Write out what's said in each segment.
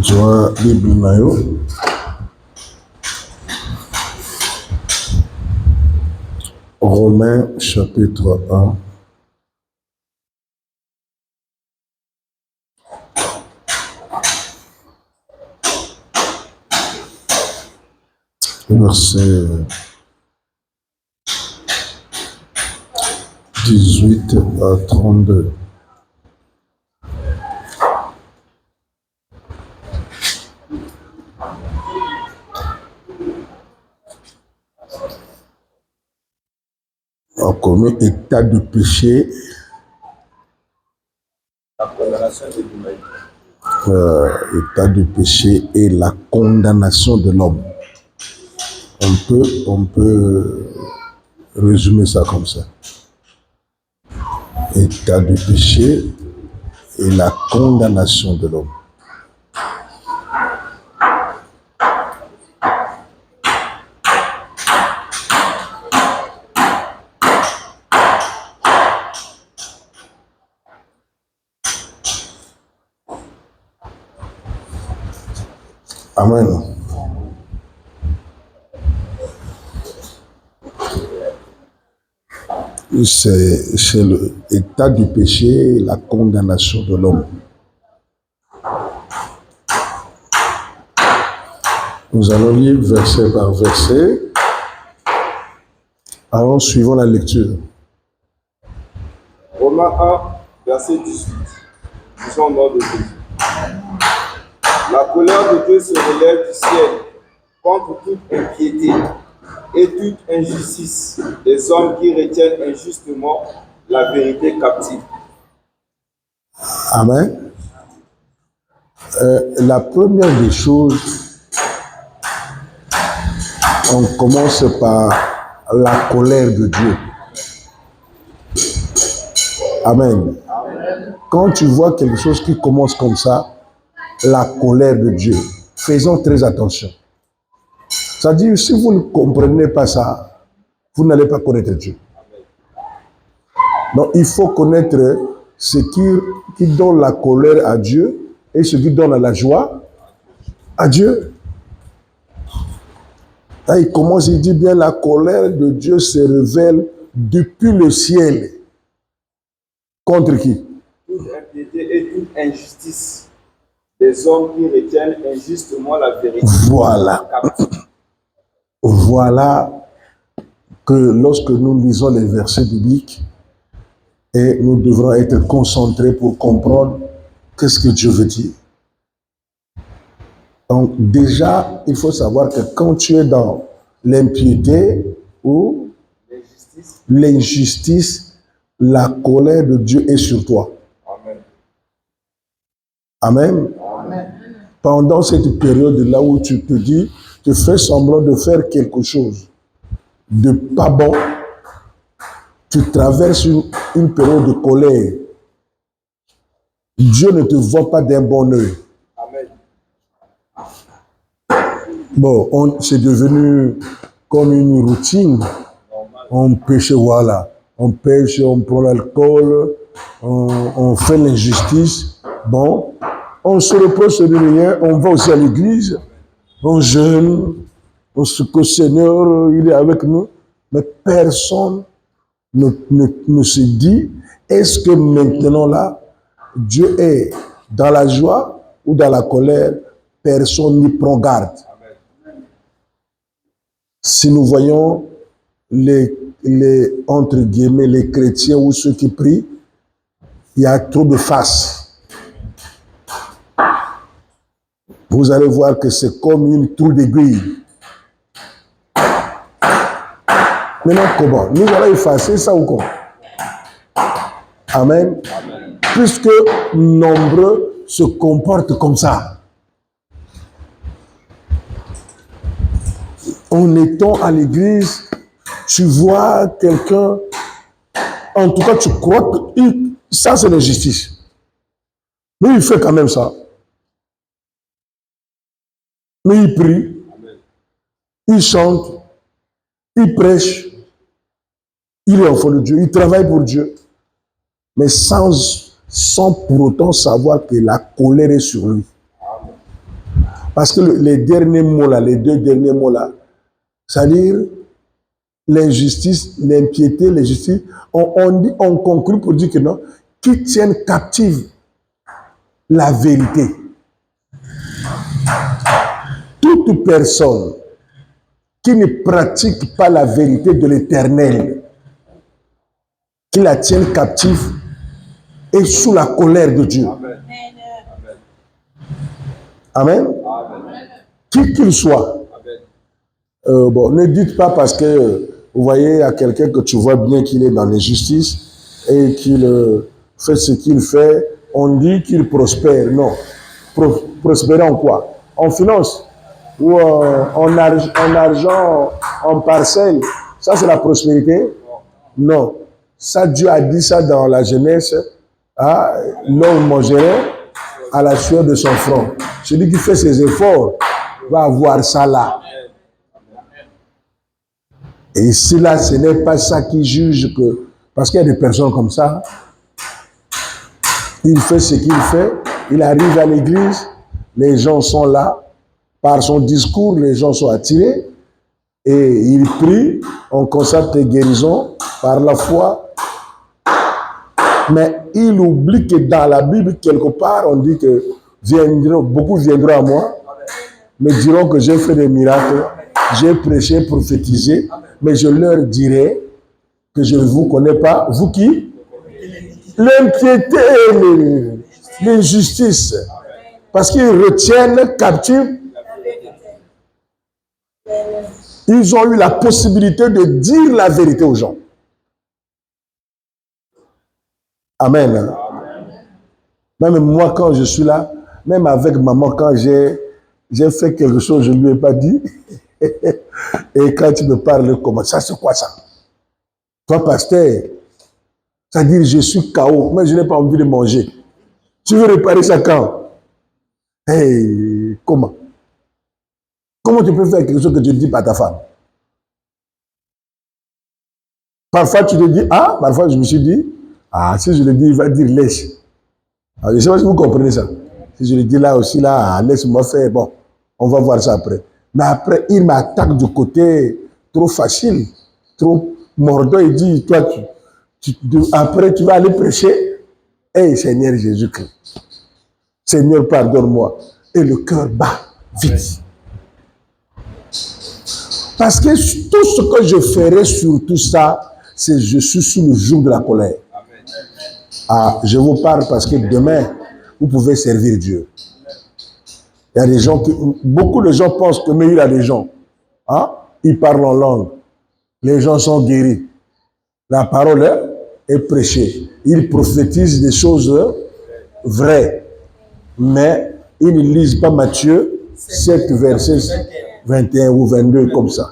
Joa Bible na yo. Romains chapitre 1. Verset 18 à 32. On commet état de péché. La condamnation de l'humanité. État de péché et la condamnation de l'homme. On peut résumer ça comme ça. État de péché et la condamnation de l'homme. Amen. C'est l'état du péché et la condamnation de l'homme. Nous allons lire verset par verset. Alors, suivons la lecture. Romains 1, verset 18. Disons au nom de Jésus. La colère de Dieu se relève du ciel contre toute impiété et toute injustice des hommes qui retiennent injustement la vérité captive. Amen. La première des choses, on commence par la colère de Dieu. Amen. Amen. Quand tu vois quelque chose qui commence comme ça, la colère de Dieu, faisons très attention. C'est-à-dire, si vous ne comprenez pas ça, vous n'allez pas connaître Dieu. Donc, il faut connaître ce qui donne la colère à Dieu et ce qui donne la joie à Dieu. Là, il commence, il dit bien, la colère de Dieu se révèle depuis le ciel. Contre qui? Toute impiété et toute injustice des hommes qui retiennent injustement la vérité. Voilà. Voilà que lorsque nous lisons les versets bibliques, et nous devrons être concentrés pour comprendre qu'est-ce que Dieu veut dire. Donc déjà, il faut savoir que quand tu es dans l'impiété ou l'injustice, la colère de Dieu est sur toi. Amen. Amen. Amen. Pendant cette période-là où tu te dis, tu fais semblant de faire quelque chose de pas bon, tu traverses une période de colère. Dieu ne te voit pas d'un bon œil. Amen. Bon, c'est devenu comme une routine. On pêche, voilà. On pêche, on prend l'alcool, on fait l'injustice. Bon, on se repose sur rien, on va aussi à l'église, on jeûne, on sait que le Seigneur, il est avec nous. Mais personne ne se dit, est-ce que maintenant là, Dieu est dans la joie ou dans la colère? Personne n'y prend garde. Si nous voyons entre guillemets, les chrétiens ou ceux qui prient, il y a trop de faces. Vous allez voir que c'est comme une trou d'aiguille. Maintenant, comment? Nous allons effacer ça ou quoi? Amen. Amen. Puisque nombreux se comportent comme ça. En étant à l'église, tu vois quelqu'un, en tout cas tu crois que ça c'est l'injustice. Mais il fait quand même ça. Mais il prie, il chante, il prêche, il est enfant de Dieu, il travaille pour Dieu. Mais sans pour autant savoir que la colère est sur lui. Parce que les derniers mots là, les deux derniers mots là, c'est-à-dire l'injustice, l'impiété, l'injustice, on conclut pour dire que non, qui tiennent captive la vérité. Toute personne qui ne pratique pas la vérité de l'Éternel, qui la tienne captive, est sous la colère de Dieu. Amen. Amen. Qui qu'il soit. Bon, ne dites pas parce que vous voyez à quelqu'un que tu vois bien qu'il est dans l'injustice et qu'il fait ce qu'il fait, on dit qu'il prospère. Non. Prospérer en quoi? En finance ou en argent, en parcelle. Ça, c'est la prospérité? Non. Ça, Dieu a dit ça dans la Genèse. Ah, l'homme mangerait à la sueur de son front. Celui qui fait ses efforts va avoir ça là. Et ici, là, ce n'est pas ça qui juge que... Parce qu'il y a des personnes comme ça. Il fait ce qu'il fait. Il arrive à l'église. Les gens sont là. Par son discours, les gens sont attirés. Et il prie. On constate les guérisons par la foi. Mais il oublie que dans la Bible, quelque part, on dit que beaucoup viendront à moi, me diront que j'ai fait des miracles, j'ai prêché, prophétisé, mais je leur dirai que je ne vous connais pas. Vous qui? L'impiété et l'injustice. Parce qu'ils retiennent captifs. Ils ont eu la possibilité de dire la vérité aux gens. Amen. Même moi, quand je suis là, même avec maman, quand j'ai fait quelque chose, je ne lui ai pas dit. Et quand tu me parles, comment ça, c'est quoi ça? Toi, pasteur, c'est-à-dire je suis KO, mais je n'ai pas envie de manger. Tu veux réparer ça quand? Hey, comment? Comment tu peux faire quelque chose que tu ne dis pas à ta femme? Parfois, tu te dis, ah, parfois, je me suis dit, ah, si je le dis, il va dire lèche. Alors, je ne sais pas si vous comprenez ça. Si je le dis là aussi, là, ah, laisse-moi faire, bon, on va voir ça après. Mais après, il m'attaque du côté trop facile, trop mordant. Il dit, toi, après, tu vas aller prêcher. Hey, Seigneur Jésus-Christ, Seigneur, pardonne-moi. Et le cœur bat vite. Parce que tout ce que je ferai sur tout ça, c'est je suis sous le joug de la colère. Ah, je vous parle parce que demain, vous pouvez servir Dieu. Il y a des gens beaucoup de gens pensent que, mais il y a des gens, hein, ils parlent en langue. Les gens sont guéris. La parole est prêchée. Ils prophétisent des choses vraies. Mais ils ne lisent pas Matthieu 7, verset 21 ou 22 comme ça.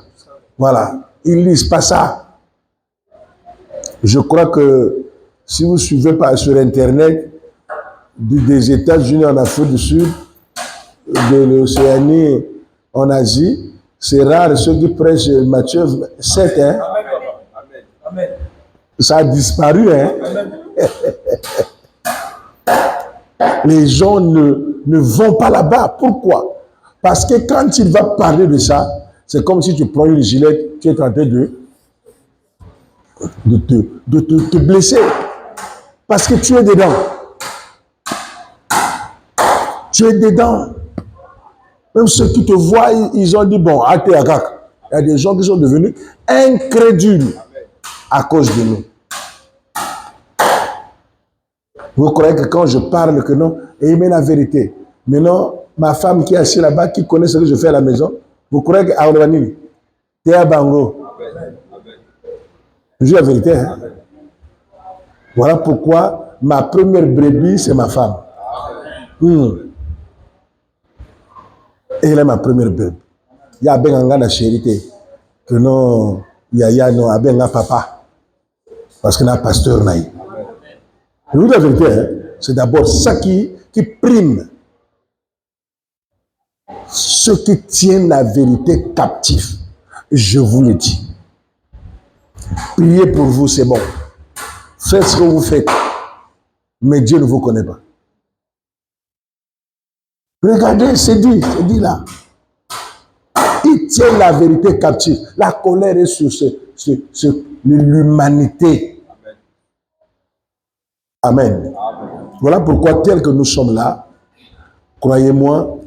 Voilà. Ils ne lisent pas ça. Je crois que si vous suivez sur Internet, des États-Unis en Afrique du Sud, de l'Océanie en Asie, c'est rare ceux qui prêchent Matthieu 7. Hein? Amen. Ça a disparu. Hein? Les gens ne vont pas là-bas. Pourquoi? Parce que quand il va parler de ça, c'est comme si tu prends une gilette, tu es en train de te blesser. Parce que tu es dedans. Tu es dedans. Même ceux qui te voient, ils ont dit, bon, il y a des gens qui sont devenus incrédules à cause de nous. Vous croyez que quand je parle que non, et il met la vérité. Maintenant, ma femme qui est assise là-bas, qui connaît ce que je fais à la maison, vous croyez que Aoulanini, t'es à Bango. Je dis la vérité. Hein? Voilà pourquoi ma première brebis, c'est ma femme. Et elle est ma première brebis. Il y a la charité. Que non, il y a non, un papa. Parce que là, pasteur naïf. Je vous dis la vérité, hein? C'est d'abord ça qui prime. Ceux qui tiennent la vérité captive, je vous le dis. Priez pour vous, c'est bon. Faites ce que vous faites. Mais Dieu ne vous connaît pas. Regardez, c'est dit là. Il tient la vérité captive. La colère est sur l'humanité. Amen. Voilà pourquoi, tel que nous sommes là, croyez-moi,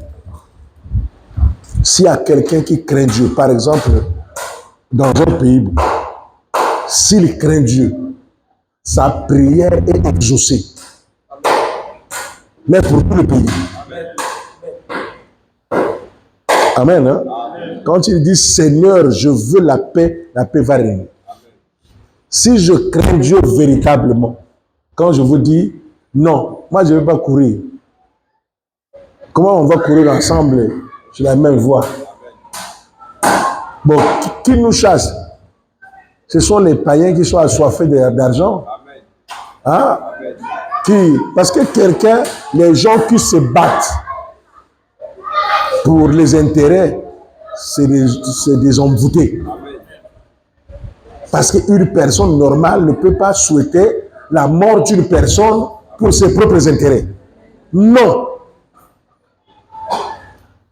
s'il y a quelqu'un qui craint Dieu, par exemple, dans un pays, s'il craint Dieu, sa prière est exaucée. Mais pour tout le pays. Amen. Hein? Quand il dit Seigneur, je veux la paix va régner. Si je crains Dieu véritablement, quand je vous dis non, moi je ne vais pas courir. Comment on va courir ensemble sur la même voie? Bon, qui nous chasse? Ce sont les païens qui sont assoiffés d'argent. Hein? Parce que quelqu'un, les gens qui se battent pour les intérêts, c'est des envoûtés. Parce qu'une personne normale ne peut pas souhaiter la mort d'une personne pour ses propres intérêts. Non.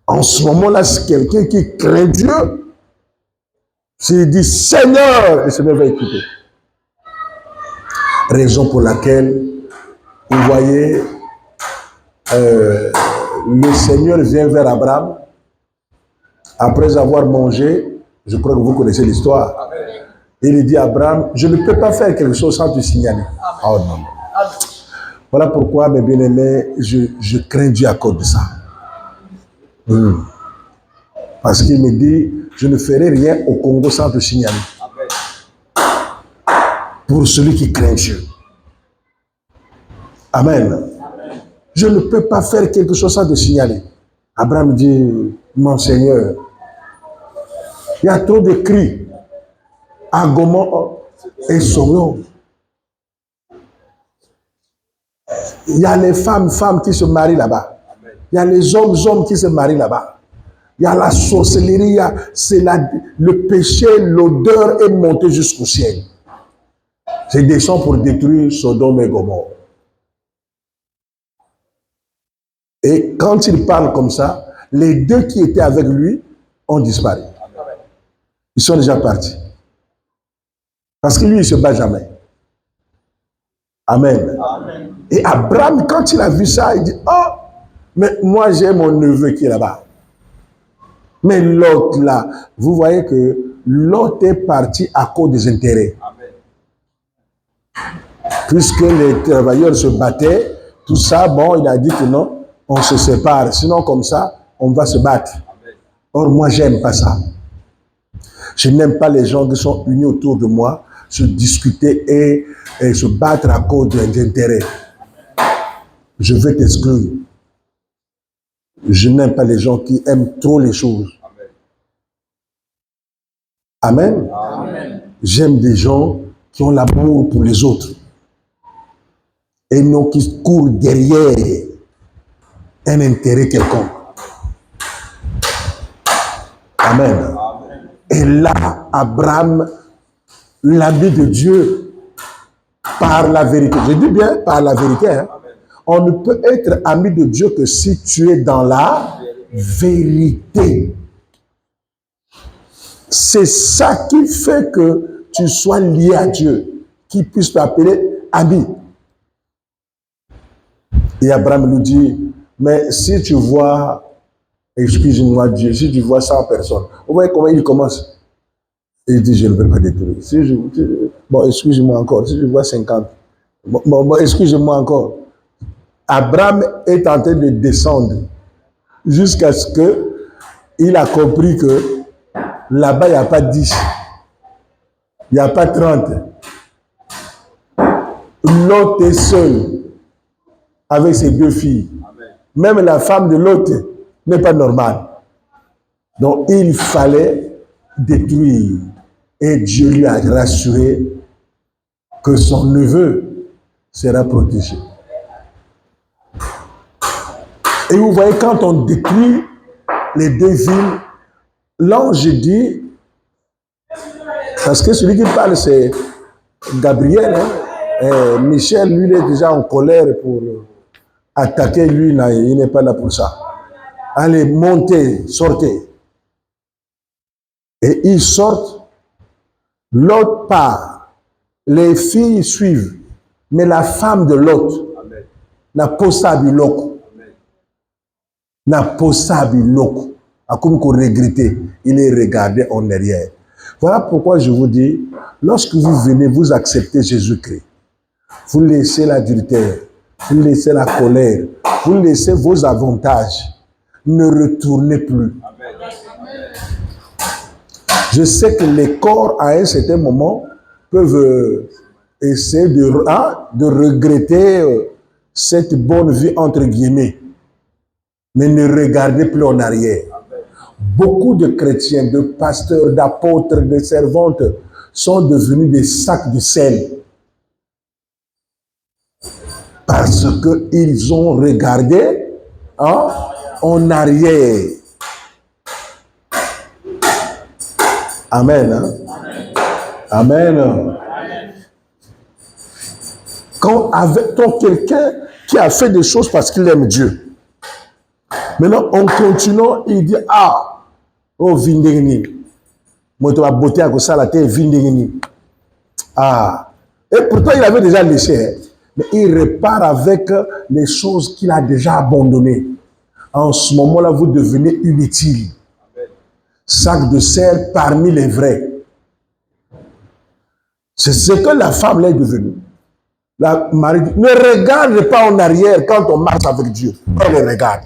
En ce moment-là, c'est quelqu'un qui craint Dieu. S'il dit Seigneur, le Seigneur va écouter. Raison pour laquelle, vous voyez, le Seigneur vient vers Abraham après avoir mangé. Je crois que vous connaissez l'histoire. Il dit à Abraham, je ne peux pas faire quelque chose sans te signaler. Oh non. Voilà pourquoi, mes bien-aimés, je crains Dieu à cause de ça. Parce qu'il me dit, je ne ferai rien au Congo sans te signaler. Pour celui qui craint Dieu. Amen. Je ne peux pas faire quelque chose sans te signaler. Abraham dit, mon Seigneur, il y a trop de cris. Agomon et Soron. Il y a les femmes qui se marient là-bas. Il y a les hommes qui se marient là-bas. Il y a la sorcellerie, c'est le péché, l'odeur est montée jusqu'au ciel. C'est descendu pour détruire Sodome et Gomorrhe. Et quand il parle comme ça, les deux qui étaient avec lui ont disparu. Ils sont déjà partis. Parce que lui, il ne se bat jamais. Amen. Amen. Et Abraham, quand il a vu ça, il dit, oh, mais moi j'ai mon neveu qui est là-bas. Mais l'autre là, vous voyez que l'autre est parti à cause des intérêts. Amen. Puisque les travailleurs se battaient, tout ça, bon, il a dit que non, on se sépare. Sinon, comme ça, on va se battre. Amen. Or, moi, j'aime pas ça. Je n'aime pas les gens qui sont unis autour de moi, se discuter et se battre à cause des intérêts. Je vais t'exclure. Je n'aime pas les gens qui aiment trop les choses. Amen. Amen. J'aime des gens qui ont l'amour pour les autres et non qui courent derrière un intérêt quelconque. Amen. Amen. Et là, Abraham, l'ami de Dieu, par la vérité. Je dis bien par la vérité. Hein? On ne peut être ami de Dieu que si tu es dans la vérité. C'est ça qui fait que tu sois lié à Dieu, qui puisse t'appeler ami. Et Abraham lui dit, mais si tu vois, excuse-moi Dieu, si tu vois 100 personnes, vous voyez comment il commence? Il dit, je ne vais pas détruire. Bon, excuse-moi encore, si je vois 50, bon, excuse-moi encore. Abraham est en train de descendre jusqu'à ce qu'il a compris que là-bas, il n'y a pas 10, il n'y a pas 30. L'autre est seul avec ses deux filles. Amen. Même la femme de l'autre n'est pas normale. Donc, il fallait détruire. Et Dieu lui a rassuré que son neveu sera protégé. Et vous voyez, quand on détruit les deux villes, l'ange dit, parce que celui qui parle, c'est Gabriel, hein, et Michel, lui, il est déjà en colère pour attaquer, lui, là, il n'est pas là pour ça. allez, montez, sortez. Et ils sortent, l'autre part, les filles suivent, mais la femme de l'autre n'a pas sabi l'autre. N'a pas sabi l'autre. A comme qu'on regrettait, il est regardé en arrière. Voilà pourquoi je vous dis, lorsque vous venez, vous acceptez Jésus-Christ. Vous laissez l'adultère, vous laissez la colère, vous laissez vos avantages. Ne retournez plus. Je sais que les corps, à un certain moment, peuvent essayer de regretter cette bonne vie, entre guillemets. Mais ne regardez plus en arrière. Beaucoup de chrétiens, de pasteurs, d'apôtres, de servantes sont devenus des sacs de sel. Parce qu'ils ont regardé en arrière. Amen. Hein? Amen. Quand quelqu'un qui a fait des choses parce qu'il aime Dieu. Maintenant, en continuant, il dit, ah, oh, vindegni. Moi, tu vas beauté à ça, la terre, vindegni. Ah. Et pourtant, il avait déjà laissé. Hein. Mais il repart avec les choses qu'il a déjà abandonnées. En ce moment-là, vous devenez inutile. Sac de sel parmi les vrais. C'est ce que la femme est devenue. La mari dit, ne regarde pas en arrière quand on marche avec Dieu. On le regarde.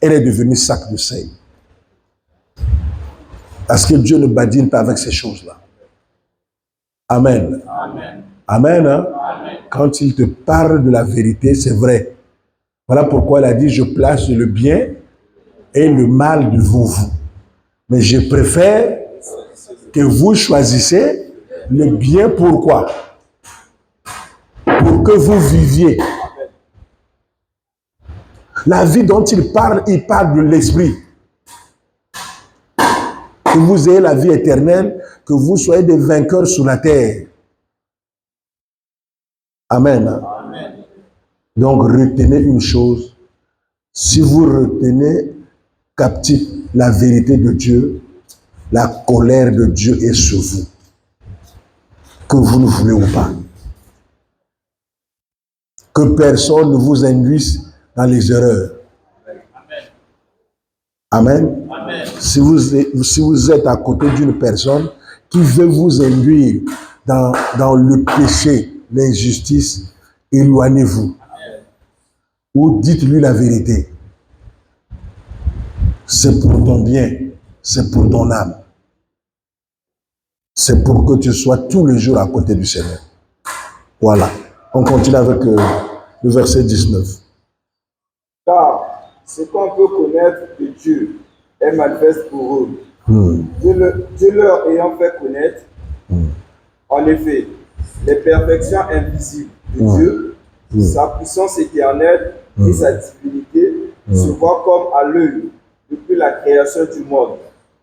Elle est devenue sac de sel. Parce que Dieu ne badine pas avec ces choses-là. Amen. Amen. Amen, hein? Amen. Quand il te parle de la vérité, c'est vrai. Voilà pourquoi il a dit, je place le bien et le mal devant vous. Mais je préfère que vous choisissez le bien. Pourquoi? Pour que vous viviez. La vie dont il parle de l'esprit. Que vous ayez la vie éternelle, que vous soyez des vainqueurs sur la terre. Amen. Amen. Donc retenez une chose. Si vous retenez captif la vérité de Dieu, la colère de Dieu est sur vous. Que vous ne voulez ou pas. Que personne ne vous induise dans les erreurs. Amen. Amen. Si vous êtes à côté d'une personne qui veut vous induire dans le péché, l'injustice, éloignez-vous. Ou dites-lui la vérité. C'est pour ton bien, c'est pour ton âme. C'est pour que tu sois tous les jours à côté du Seigneur. Voilà. On continue avec le verset 19. Car ce qu'on peut connaître de Dieu est manifeste pour eux. Dieu leur ayant fait connaître, en effet, les perfections invisibles de Dieu, sa puissance éternelle et sa divinité se voient comme à l'œil depuis la création du monde,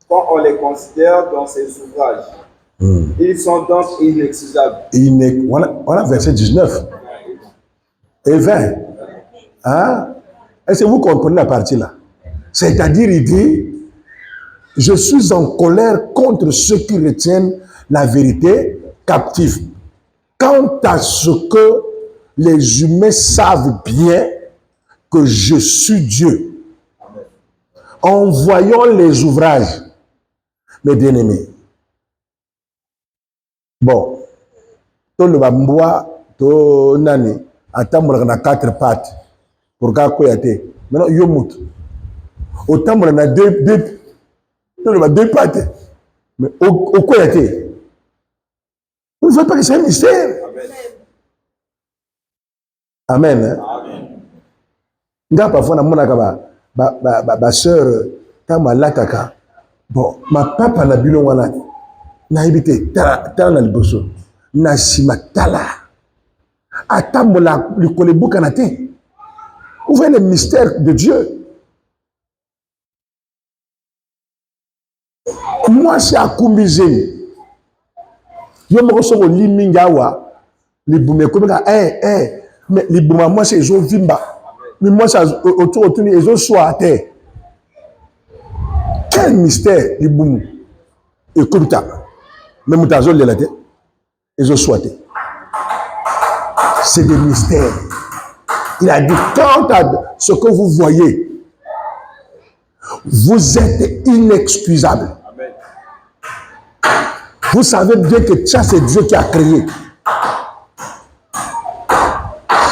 quand on les considère dans ses ouvrages. Ils sont donc inexcusables. Voilà verset 19 et 20. Hein? Est-ce que vous comprenez la partie là? C'est-à-dire, il dit, je suis en colère contre ceux qui retiennent la vérité captive. Quant à ce que les humains savent bien que je suis Dieu, en voyant les ouvrages, mes bien-aimés. Bon, tout le bambois, tout nani, attends, on a 4 pattes pour qu'à quoi yate. Maintenant, yomut. Autant on a deux pattes, mais au quoi yate. Vous ne voyez pas que c'est un mystère. Amen. Amen. Hein? Nga parfois na mona ka ba sœur kama lataka. Bon, ma papa na bilo wana na ibite tala na liboso na sima tala. Atambola likole buka na te. Vous voyez le mystère de Dieu. Moi c'est à Kumbizeni. Yo mo so li mingawa li bume ko ka mais li buma moi c'est zo vimba. Mais moi ça autour ni ezo so à terre. quel mystère il boum et comme ça même t'as de la tête et je souhaitais c'est des mystères. Il a dit quant à ce que vous voyez vous êtes inexcusable. Amen. Vous savez bien que ça c'est Dieu qui a créé.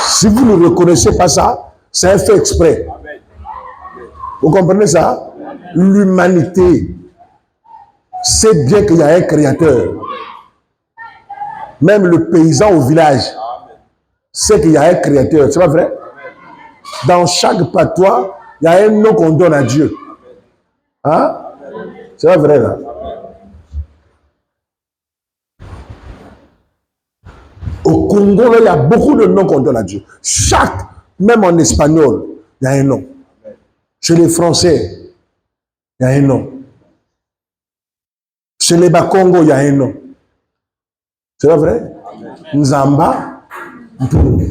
Si vous ne reconnaissez pas ça, c'est un fait exprès. Amen. Vous comprenez ça? L'humanité sait bien qu'il y a un créateur. Même le paysan au village sait qu'il y a un créateur. C'est pas vrai? Dans chaque patois, il y a un nom qu'on donne à Dieu. Hein? C'est pas vrai là? Au Congo, là, il y a beaucoup de noms qu'on donne à Dieu. Chaque, même en espagnol, il y a un nom. Chez les Français, il y a un nom. Chez les Bakongo, il y a un nom. C'est pas vrai? Nzamba, Mpou.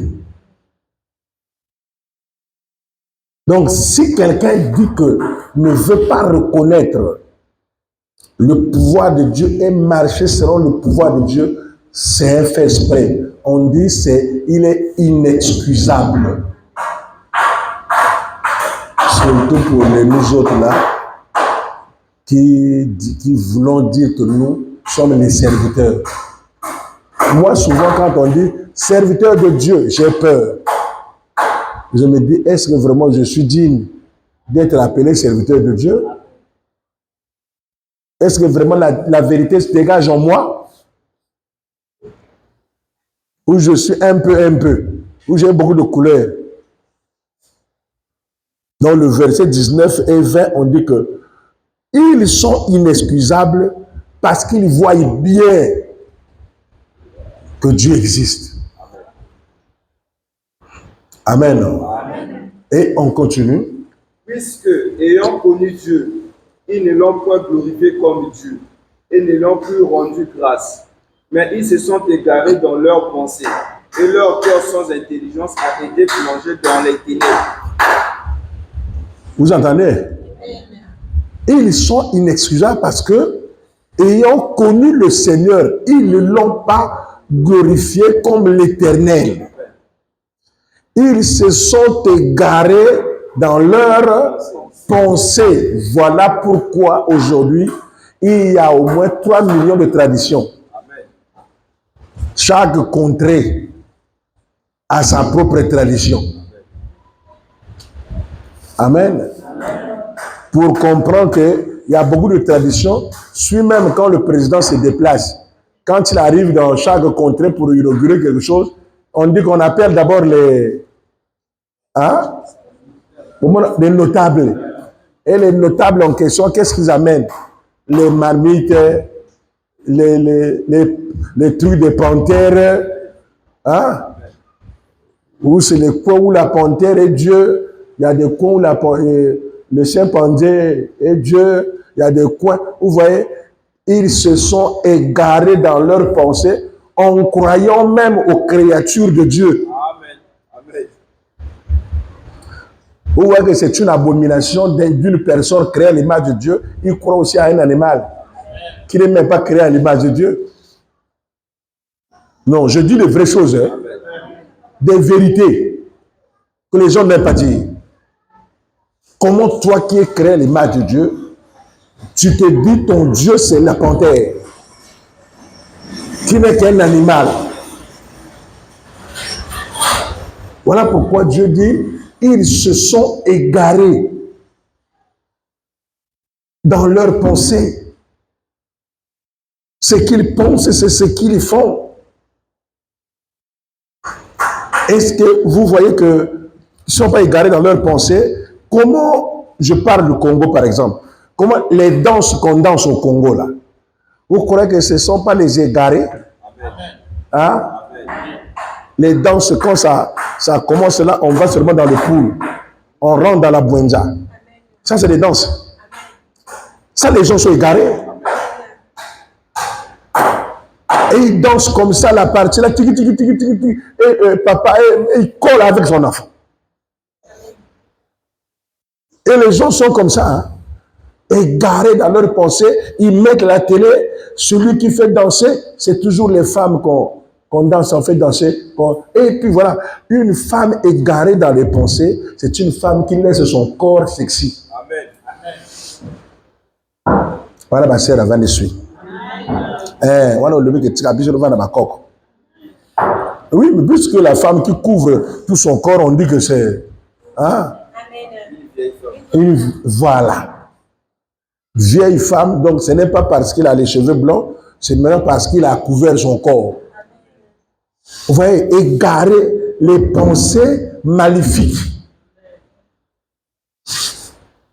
Donc, si quelqu'un dit que ne veut pas reconnaître le pouvoir de Dieu et marcher selon le pouvoir de Dieu, c'est un fait exprès. On dit il est inexcusable. Surtout pour nous autres là, qui voulons dire que nous sommes les serviteurs. Moi, souvent, quand on dit serviteur de Dieu, j'ai peur. Je me dis, est-ce que vraiment je suis digne d'être appelé serviteur de Dieu? Est-ce que vraiment la vérité se dégage en moi? Ou je suis un peu, ou j'ai beaucoup de couleurs? Dans le verset 19 et 20, on dit que ils sont inexcusables parce qu'ils voient bien que Dieu existe. Amen. Amen. Et on continue. Puisque, ayant connu Dieu, ils ne l'ont point glorifié comme Dieu et ne l'ont plus rendu grâce. Mais ils se sont égarés dans leurs pensées et leur cœur sans intelligence a été plongé dans les ténèbres. Vous entendez? Ils sont inexcusables parce que, ayant connu le Seigneur, ils ne l'ont pas glorifié comme l'Éternel. Ils se sont égarés dans leurs pensées. Voilà pourquoi aujourd'hui, il y a au moins 3 millions de traditions. Chaque contrée a sa propre tradition. Amen. Pour comprendre qu'il y a beaucoup de traditions, suit même quand le président se déplace. Quand il arrive dans chaque contrée pour inaugurer quelque chose, on dit qu'on appelle d'abord les notables. Et les notables en question, qu'est-ce qu'ils amènent? Les marmites, les trucs de panthères, hein? Où c'est les coins où la panthère est Dieu. Il y a des coins où le chimpanzé est Dieu. Il y a des coins où, vous voyez, ils se sont égarés dans leurs pensées en croyant même aux créatures de Dieu. Amen. Amen. Vous voyez que c'est une abomination d'une personne créée à l'image de Dieu. Il croit aussi à un animal qui n'est même pas créé à l'image de Dieu. Non, je dis de vraies choses, hein? Des vérités que les gens n'aiment pas dire. Comment toi qui es créé à l'image de Dieu, tu te dis ton Dieu c'est la panthère, qui n'est qu'un animal. Voilà pourquoi Dieu dit, ils se sont égarés dans leurs pensées. Ce qu'ils pensent, c'est ce qu'ils font. Est-ce que vous voyez qu'ils ne sont pas égarés dans leurs pensées? Comment, je parle du Congo par exemple, comment les danses qu'on danse au Congo là, vous croyez que ce ne sont pas les égarés? Hein? Les danses, quand ça commence là, on va seulement dans le pool, on rentre dans la bouenza. Ça c'est des danses. Ça les gens sont égarés. Et ils dansent comme ça la partie là, et papa, il colle avec son enfant. Et les gens sont comme ça. Hein? égarés dans leurs pensées, ils mettent la télé, celui qui fait danser, c'est toujours les femmes qu'on danse, on fait danser. Et puis voilà, une femme égarée dans les pensées, c'est une femme qui laisse son corps sexy. Amen. Voilà ma sœur avant de suivre. Voilà le mec qui a besoin de vendre ma coque. Oui, mais puisque la femme qui couvre tout son corps, on dit que c'est... Hein? Voilà. Vieille femme, donc ce n'est pas parce qu'il a les cheveux blancs, c'est maintenant parce qu'il a couvert son corps. Vous voyez, égarer les pensées maléfiques.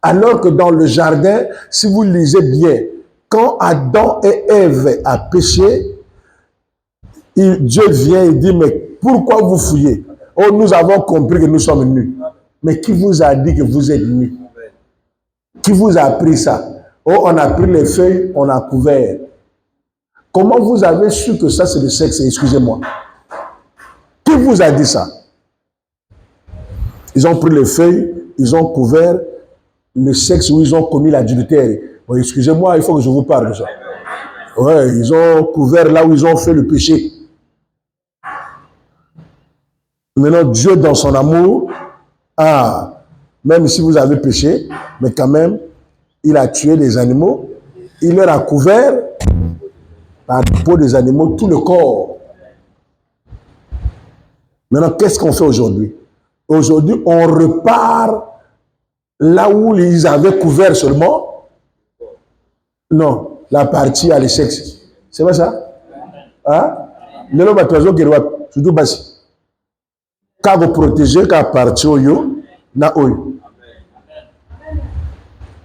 Alors que dans le jardin, si vous lisez bien, quand Adam et Ève a péché, Dieu vient et dit, mais pourquoi vous fouillez? Oh, nous avons compris que nous sommes nus. Mais qui vous a dit que vous êtes nus? Qui vous a appris ça? Oh, on a pris les feuilles, on a couvert. Comment vous avez su que ça c'est le sexe? Excusez-moi. Qui vous a dit ça? Ils ont pris les feuilles, ils ont couvert le sexe où ils ont commis l'adultère. Bon, excusez-moi, il faut que je vous parle de ça. Ouais, ils ont couvert là où ils ont fait le péché. Maintenant, Dieu dans son amour, même si vous avez péché, mais quand même, il a tué les animaux, il leur a couvert par la peau des animaux tout le corps. Maintenant, qu'est-ce qu'on fait aujourd'hui? Aujourd'hui, on repart là où ils avaient couvert seulement. Non, la partie à l'échec. C'est pas ça? Hein? Le nom est toujours qui est surtout bassi. Quand vous protégez, quand partie au yo, na oyo.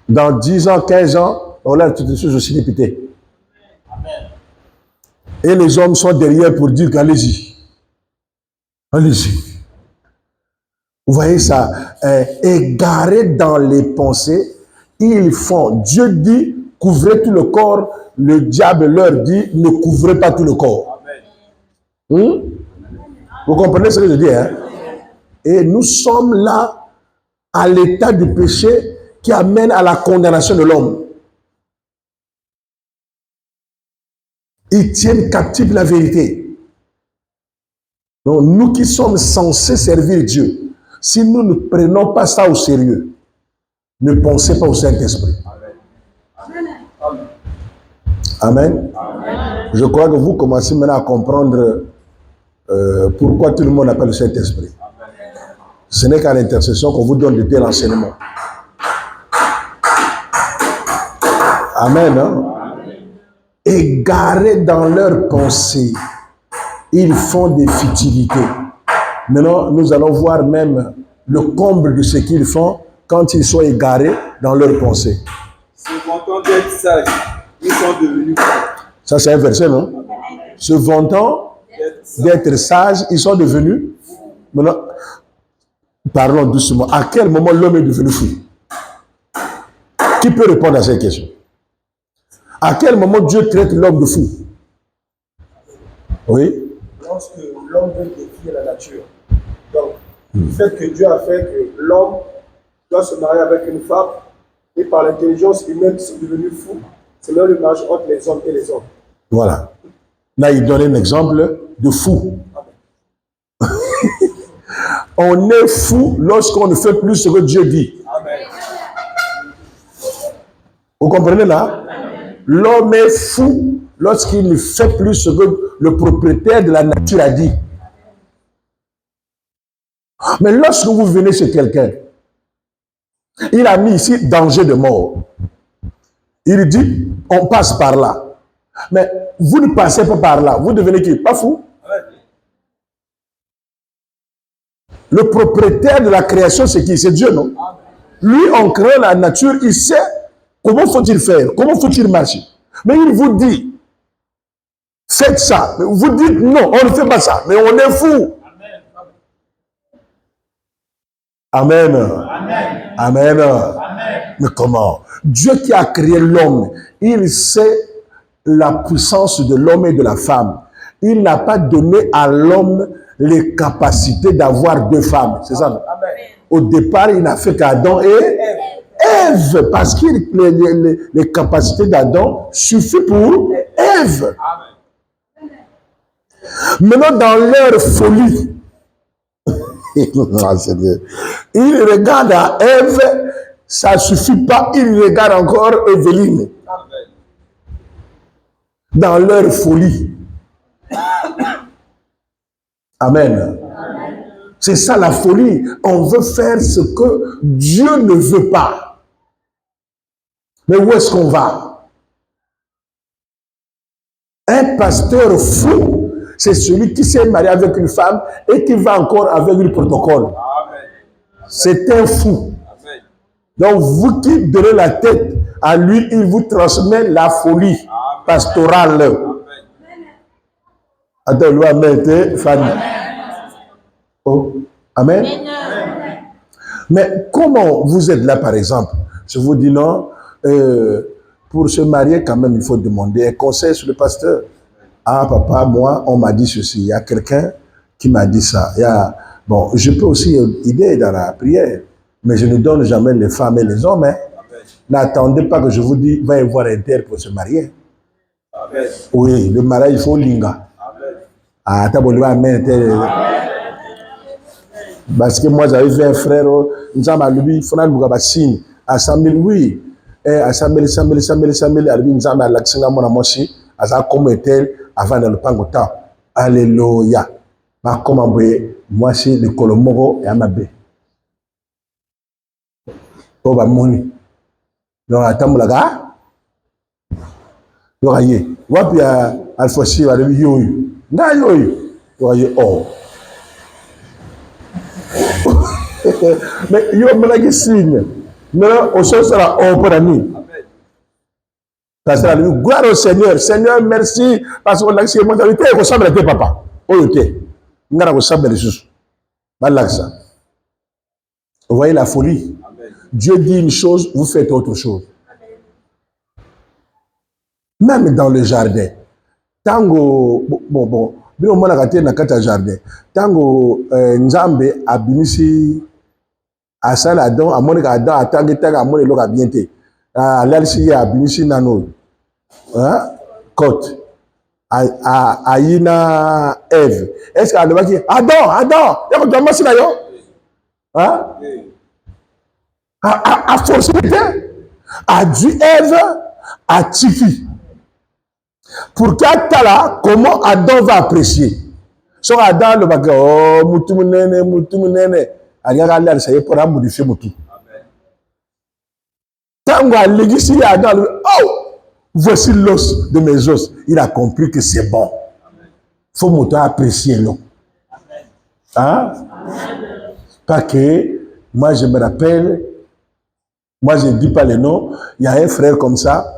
Dans 10 ans, 15 ans, on a toutes les choses aussi députées. Et les hommes sont derrière pour dire qu'allez-y. Allez-y. Vous voyez ça, égarés dans les pensées, ils font. Dieu dit, couvrez tout le corps. Le diable leur dit, ne couvrez pas tout le corps. Vous comprenez ce que je dis, hein? Et nous sommes là à l'état du péché qui amène à la condamnation de l'homme. Ils tiennent captive la vérité. Donc, nous qui sommes censés servir Dieu, si nous ne prenons pas ça au sérieux, ne pensez pas au Saint-Esprit. Amen. Amen. Amen. Je crois que vous commencez maintenant à comprendre pourquoi tout le monde appelle le Saint-Esprit. Ce n'est qu'à l'intercession qu'on vous donne de tels enseignements. Amen. Hein? Égarés dans leurs pensées, ils font des futilités. Maintenant, nous allons voir même le comble de ce qu'ils font quand ils sont égarés dans leurs pensées. Se vantant d'être sages, ils sont devenus fous. Ça, c'est un verset, non? Se vantant d'être sages, ils sont devenus. Maintenant, parlons doucement. À quel moment l'homme est devenu fou? Qui peut répondre à cette question? À quel moment Dieu traite l'homme de fou? Oui? Lorsque l'homme veut défier la nature. Donc, le fait que Dieu a fait que l'homme doit se marier avec une femme, et par l'intelligence humaine, c'est devenu fou. C'est là le mariage entre les hommes et les hommes. Voilà. Là, il donne un exemple de fou. On est fou lorsqu'on ne fait plus ce que Dieu dit. Amen. Vous comprenez là? L'homme est fou lorsqu'il ne fait plus ce que le propriétaire de la nature a dit. Mais lorsque vous venez chez quelqu'un, il a mis ici danger de mort. Il dit, on passe par là. Mais vous ne passez pas par là. Vous devenez qui? Pas fou? Le propriétaire de la création, c'est qui? C'est Dieu, non? Lui, en créant la nature, il sait comment faut-il faire, comment faut-il marcher. Mais il vous dit, faites ça. Mais vous dites, non, on ne fait pas ça. Mais on est fou. Amen. Amen. Amen. Amen. Mais comment? Dieu qui a créé l'homme, il sait la puissance de l'homme et de la femme. Il n'a pas donné à l'homme les capacités d'avoir deux femmes. C'est ça? Amen. Au départ, il n'a fait qu'Adam et Ève, parce que les capacités d'Adam suffisent pour Ève. Maintenant, dans leur folie, ils regardent à Ève, ça ne suffit pas, ils regardent encore Evelyne. Dans leur folie. Amen. C'est ça la folie. On veut faire ce que Dieu ne veut pas. Mais où est-ce qu'on va? Un pasteur fou, c'est celui qui s'est marié avec une femme et qui va encore avec le protocole. C'est un fou. Donc vous qui donnez la tête à lui, il vous transmet la folie pastorale. Attends, lui, amen, Fanny. Oh, amen. Mais comment vous êtes là, par exemple? Je vous dis non, pour se marier, quand même, il faut demander un conseil sur le pasteur. Ah, papa, moi, on m'a dit ceci. Il y a quelqu'un qui m'a dit ça. Bon, je peux aussi aider dans la prière, mais je ne donne jamais les femmes et les hommes. Hein. N'attendez pas que je vous dise, va y voir un tel pour se marier. Amen. Oui, le mariage, il faut linga. Ah, t'as beau amen. Parce que moi, j'avais vu un frère, nous avons lui, il faut nous signe à 100 000, oui. À 100 000, 100 000, 100 000, 100 000, nous avons l'accent à mon amoshi, à ça comme tel, avant de le prendre au temps. Alléluia. Ma comme moi, c'est le Colombo et à ma baie. Oh, bah, moni. Donc, attends, la gars. Donc, aïe. Wapi à Alphosi, à le yoyo. Na yoyo. Donc, aïe, oh. Mais il y a un signe. Maintenant, au sens sera oh pour ami. Parce que gloire au Seigneur. Seigneur, merci. Parce qu'on a dit que moi, j'avais été au chambre de papa. Oh, ok. On a au chambre de Jésus. Vous voyez la folie. Dieu dit une chose, vous faites autre chose. Même dans le jardin. Tango, bon, bien au moins la na kata jardin. Tango, Nzambe abinisi asala Adam, amone ka Adam atangi tanga amone loka biente. L'alci abinisi nano. Hein? Côte. Aïna Ève. Est-ce qu'elle va dire Adam, il y a quoi de là yo? Hein? A force a dit Ève a Tiki. Pour qu'Atala, comment Adam va apprécier? Son Adam le baga, oh, moutumunene. Aliaga, ça y est, pour modifier mon tout. Tango a l'église, Adam, oh, voici l'os de mes os. Il a compris que c'est bon. Il faut m'auto apprécier l'eau. Hein? Parce que, moi, je me rappelle, moi, je ne dis pas le nom, il y a un frère comme ça,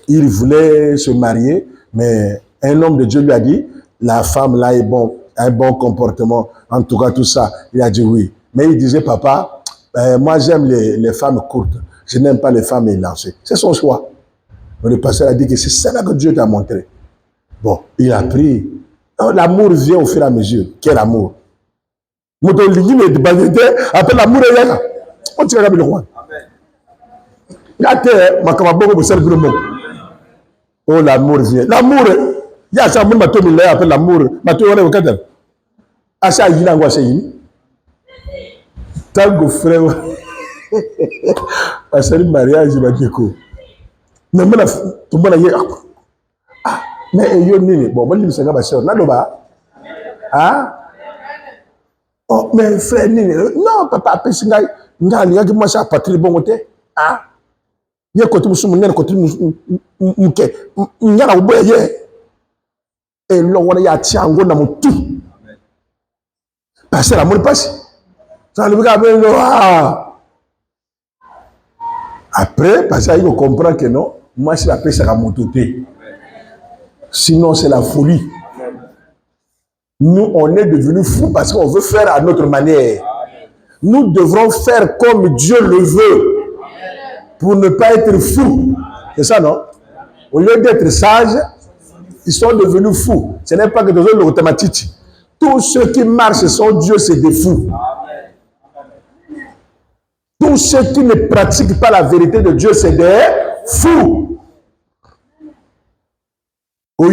il voulait se marier, mais un homme de Dieu lui a dit, la femme là est bon, a un bon comportement, en tout cas tout ça. Il a dit oui. Mais il disait, papa, moi j'aime les femmes courtes, je n'aime pas les femmes élancées. C'est son choix. Mais le pasteur a dit que c'est ça que Dieu t'a montré. Bon, il a pris. L'amour vient au fur et à mesure. Quel amour? Après l'amour est là. On tire le roi. Oh, l'amour vient. L'amour, il y a ça, mon appelle l'amour. Ah, ça, il a un tant que frère, à ce mariage, il va dire que. Mais tout le monde a dit, ah, mais il y a une bon, moi, je suis ma soeur, là, ah, oh, mais frère, non, papa, il y a moi, ça, patrie, bon côté, ah. Il y a côté musulman, il y a côté musulman, il y a un boyer. Et là, on y a tiens, on a mon tout. Parce que la monnaie passe. Ça le regarde, après, parce qu'il comprend que non, moi, c'est la paix, ça va monter. Sinon, c'est la folie. Nous, on est devenus fous parce qu'on veut faire à notre manière. Nous devrons faire comme Dieu le veut. Pour ne pas être fous. C'est ça, non? Au lieu d'être sages, ils sont devenus fous. Ce n'est pas que dans l'automatique. Tous ceux qui marchent sans Dieu, c'est des fous. Tous ceux qui ne pratiquent pas la vérité de Dieu, c'est des fous. C'est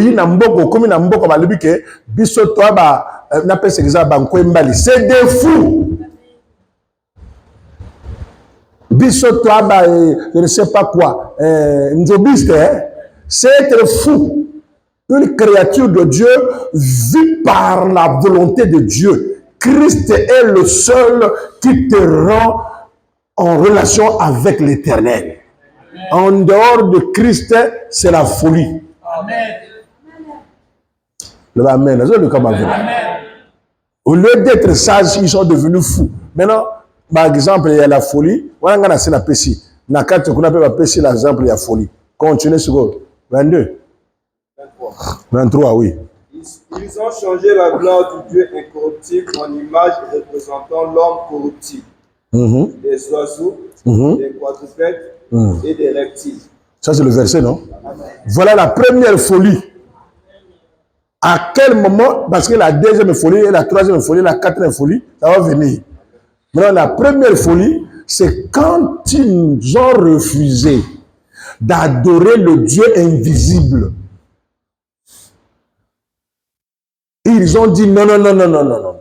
des fous. Je ne sais pas quoi. C'est être fou. Une créature de Dieu vue par la volonté de Dieu. Christ est le seul qui te rend en relation avec l'Éternel. En dehors de Christ, c'est la folie. Amen. Le Amen. Au lieu d'être sages, ils sont devenus fous. Maintenant, par exemple, il y a la folie. On a la pécie. Na carte qu'on appelle la pécie, l'exemple, il y a folie. Continuez sur 22. 23, oui. Ils ont changé la gloire du Dieu incorruptible en image représentant l'homme corruptible. Des oiseaux, des quadrupèdes et des reptiles. Ça, c'est le verset, non? Voilà la première folie. À quel moment, parce que la deuxième folie, la troisième folie, la quatrième folie, ça va venir. Maintenant, la première folie, c'est quand ils ont refusé d'adorer le Dieu invisible. Ils ont dit non, non, non, non, non, non, non.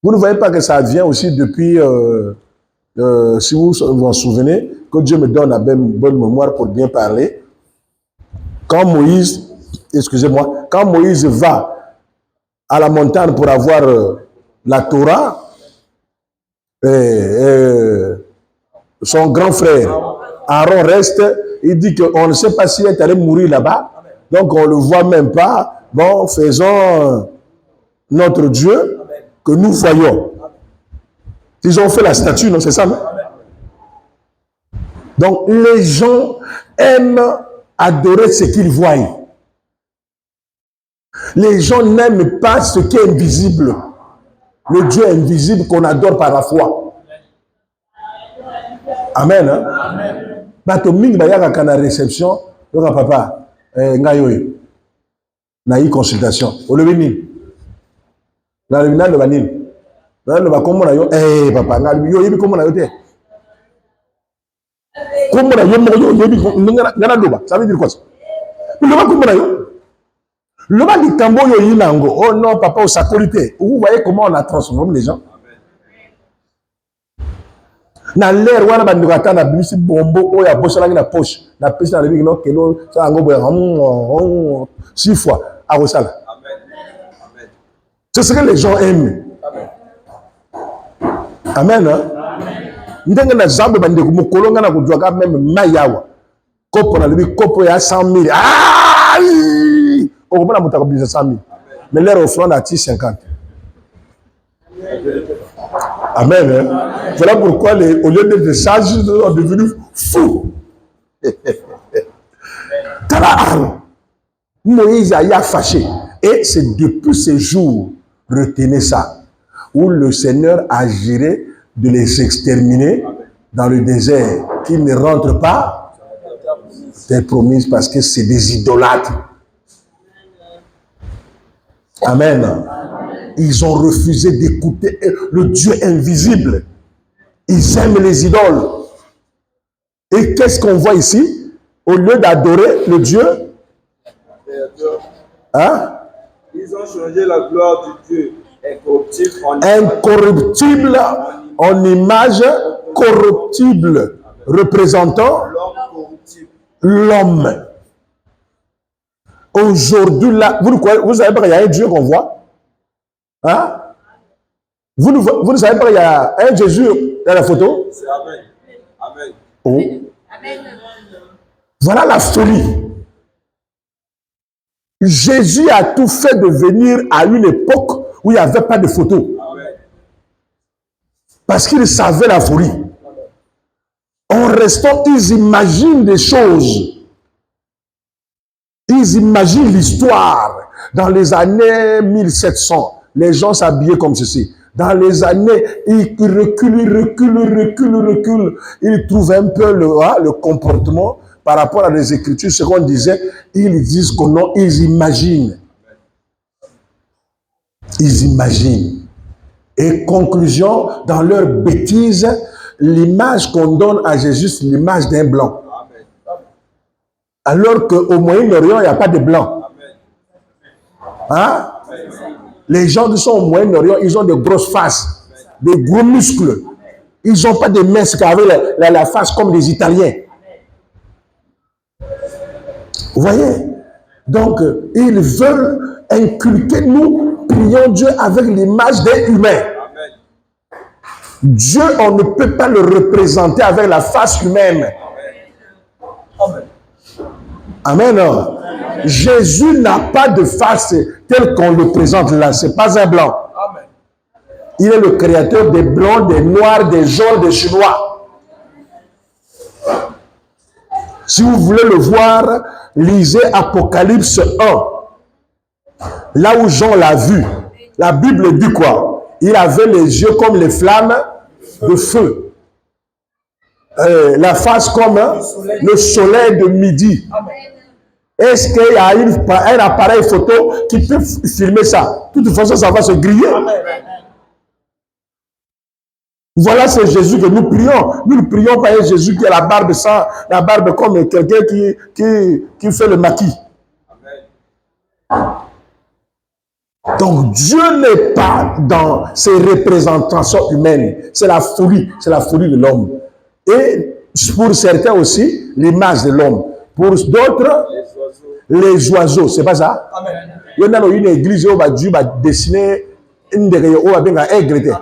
Vous ne voyez pas que ça vient aussi depuis, si vous vous en souvenez, que Dieu me donne la bonne mémoire pour bien parler. Quand Moïse, excusez-moi, quand Moïse va à la montagne pour avoir la Torah, son grand frère Aaron reste, il dit qu'on ne sait pas s'il est allé mourir là-bas, donc on ne le voit même pas. Bon, faisons notre Dieu que nous voyons. Ils ont fait la statue, non, c'est ça, non? Donc, les gens aiment adorer ce qu'ils voient. Les gens n'aiment pas ce qui est invisible. Le Dieu invisible qu'on adore par la foi. Amen. Hein? Amen. Bato mingi bayaka kana réception, yoka papa, ngayoy. Na eu consultation. O le vini. Na le vina le vanil. Na le va comment na yo, papa, ngali yo yebi comment na yo te. Comment na yo mo yo yebi ngana doba. Ça veut dire quoi ça? Le va comment na yo? Le va dit kambo yo yinango. Oh non, papa, au sacolité. Vous voyez comment on a transformé les gens? Na l'air wana bandukata na bisi bombo oya bosalaki na poche na pesi na lebi no kelo ça ngo boya 6 fois à Rosala. Amen. C'est ce que les gens aiment. Amen. Amen. Ndenge na zambe bandeko mokolonga na kujwaka même mayawa. Kopo na lebi kopo ya 100 000. Ah! On comprend la montaka bisa 100 000. Mais l'air offrande à 50. Amen. Hein? Voilà pourquoi, au lieu d'être sages, ils sont devenus fous. Moïse a fâché. Et c'est depuis ce jour, retenez ça, où le Seigneur agirait de les exterminer dans le désert, qu'ils ne rentrent pas, c'est promis parce que c'est des idolâtres. Amen. Ils ont refusé d'écouter le Dieu invisible. Ils aiment les idoles. Et qu'est-ce qu'on voit ici? Au lieu d'adorer le Dieu, hein? Ils ont changé la gloire du Dieu incorruptible en image corruptible, représentant l'homme. Aujourd'hui, là, vous savez pas qu'il y a un Dieu qu'on voit? Hein? Vous ne savez pas qu'il y a un Jésus dans la photo? Amen. Amen. Oh. Amen. Voilà la folie. Jésus a tout fait de venir à une époque où il n'y avait pas de photo. Amen. Parce qu'il savait la folie. En restant, ils imaginent des choses. Ils imaginent l'histoire. Dans les années 1700, les gens s'habillaient comme ceci. Dans les années, ils reculent. Ils trouvent un peu le comportement par rapport à les Écritures, ce qu'on disait. Ils disent que non, ils imaginent. Ils imaginent. Et conclusion, dans leur bêtise, l'image qu'on donne à Jésus, c'est l'image d'un blanc. Alors qu'au Moyen-Orient, il n'y a pas de blanc. Hein? Les gens qui sont au Moyen-Orient, ils ont de grosses faces, des gros muscles. Ils n'ont pas de minces avec la face comme les Italiens. Vous voyez? Donc, ils veulent inculquer, nous prions Dieu avec l'image d'un humain. Dieu, on ne peut pas le représenter avec la face humaine. Amen. Amen. Jésus n'a pas de face telle qu'on le présente là. Ce n'est pas un blanc. Amen. Il est le créateur des blancs, des noirs, des jaunes, des chinois. Si vous voulez le voir, lisez Apocalypse 1. Là où Jean l'a vu. La Bible dit quoi? Il avait les yeux comme les flammes de feu. La face comme le soleil de midi. Est-ce qu'il y a un appareil photo qui peut filmer ça? De toute façon, ça va se griller. Voilà, c'est Jésus que nous prions. Nous ne prions pas un Jésus qui a la barbe sans, la barbe comme quelqu'un qui fait le maquis. Donc, Dieu n'est pas dans ses représentations humaines. C'est la folie de l'homme. Et pour certains aussi, l'image de l'homme. Pour d'autres, les oiseaux. C'est pas ça? Amen. Il y a une église où Dieu va dessiner une des où va bien aigle.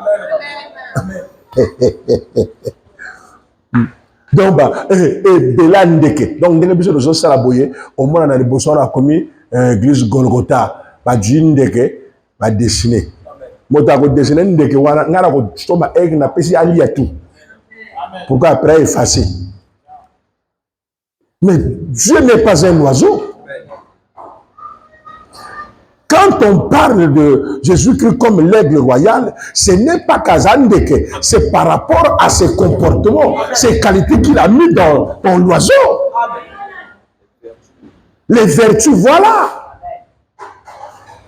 Donc, Bela Ndeke. Donc, dès que nous sommes à la boye, au moins, on a les bossons à commis l'église Golgotha. Dieu Ndeke va dessiner. Moi, je vais dessiner Ndeke. On a un aigle, on a péché à l'y à tout. Pourquoi après effacer? Mais Dieu n'est pas un oiseau. Quand on parle de Jésus-Christ comme l'aigle royal, ce n'est pas Kazandeke, c'est par rapport à ses comportements, ses qualités qu'il a mis dans l'oiseau. Les vertus, voilà.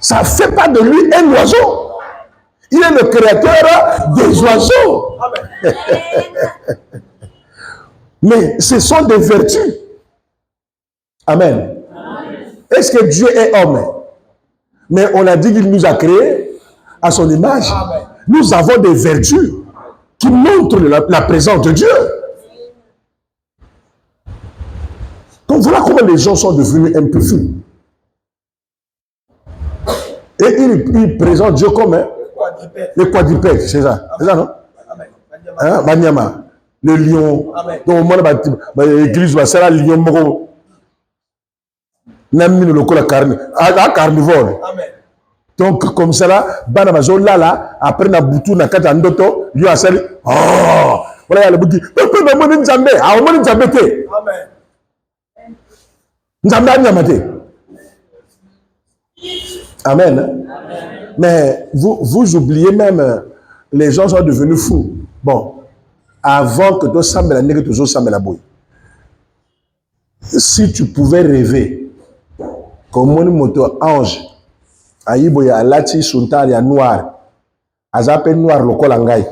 Ça ne fait pas de lui un oiseau. Il est le créateur des oiseaux. Mais ce sont des vertus. Amen. Est-ce que Dieu est homme? Mais on a dit qu'il nous a créés à son image. Amen. Nous avons des vertus qui montrent la présence de Dieu. Donc voilà comment les gens sont devenus un peu fous. Et ils présentent Dieu comme le quadrupède, c'est ça. C'est ça, non? Hein? Banyama, le lion. Donc au moins, l'église va faire un lion. Namine le cola carne, carnivore. Donc comme ça là, banamazo là, après na butu na kata ndoto, lui a sali. Oh, voilà le bouti. Peuple de mon nzambe, a mon nzambe te. Amen. Nzambe anyamate. Amen. Mais vous oubliez même, les gens sont devenus fous. Bon, avant que tu sembles la nègre, toujours semble la bouille. Si tu pouvais rêver. Comme mon moto ange, aïboya alati suntari à noir, azape noir le kolangai.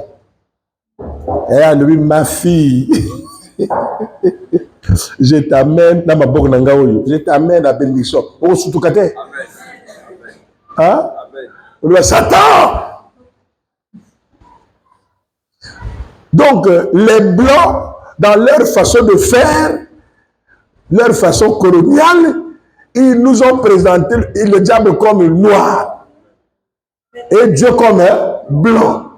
Et lui, ma fille, je t'amène dans ma boque nangaoyo, je t'amène à bénédiction. Oh, surtout kate. Hein? Le Satan. Donc, les blancs, dans leur façon de faire, leur façon coloniale, ils nous ont présenté le diable comme noir et Dieu comme blanc.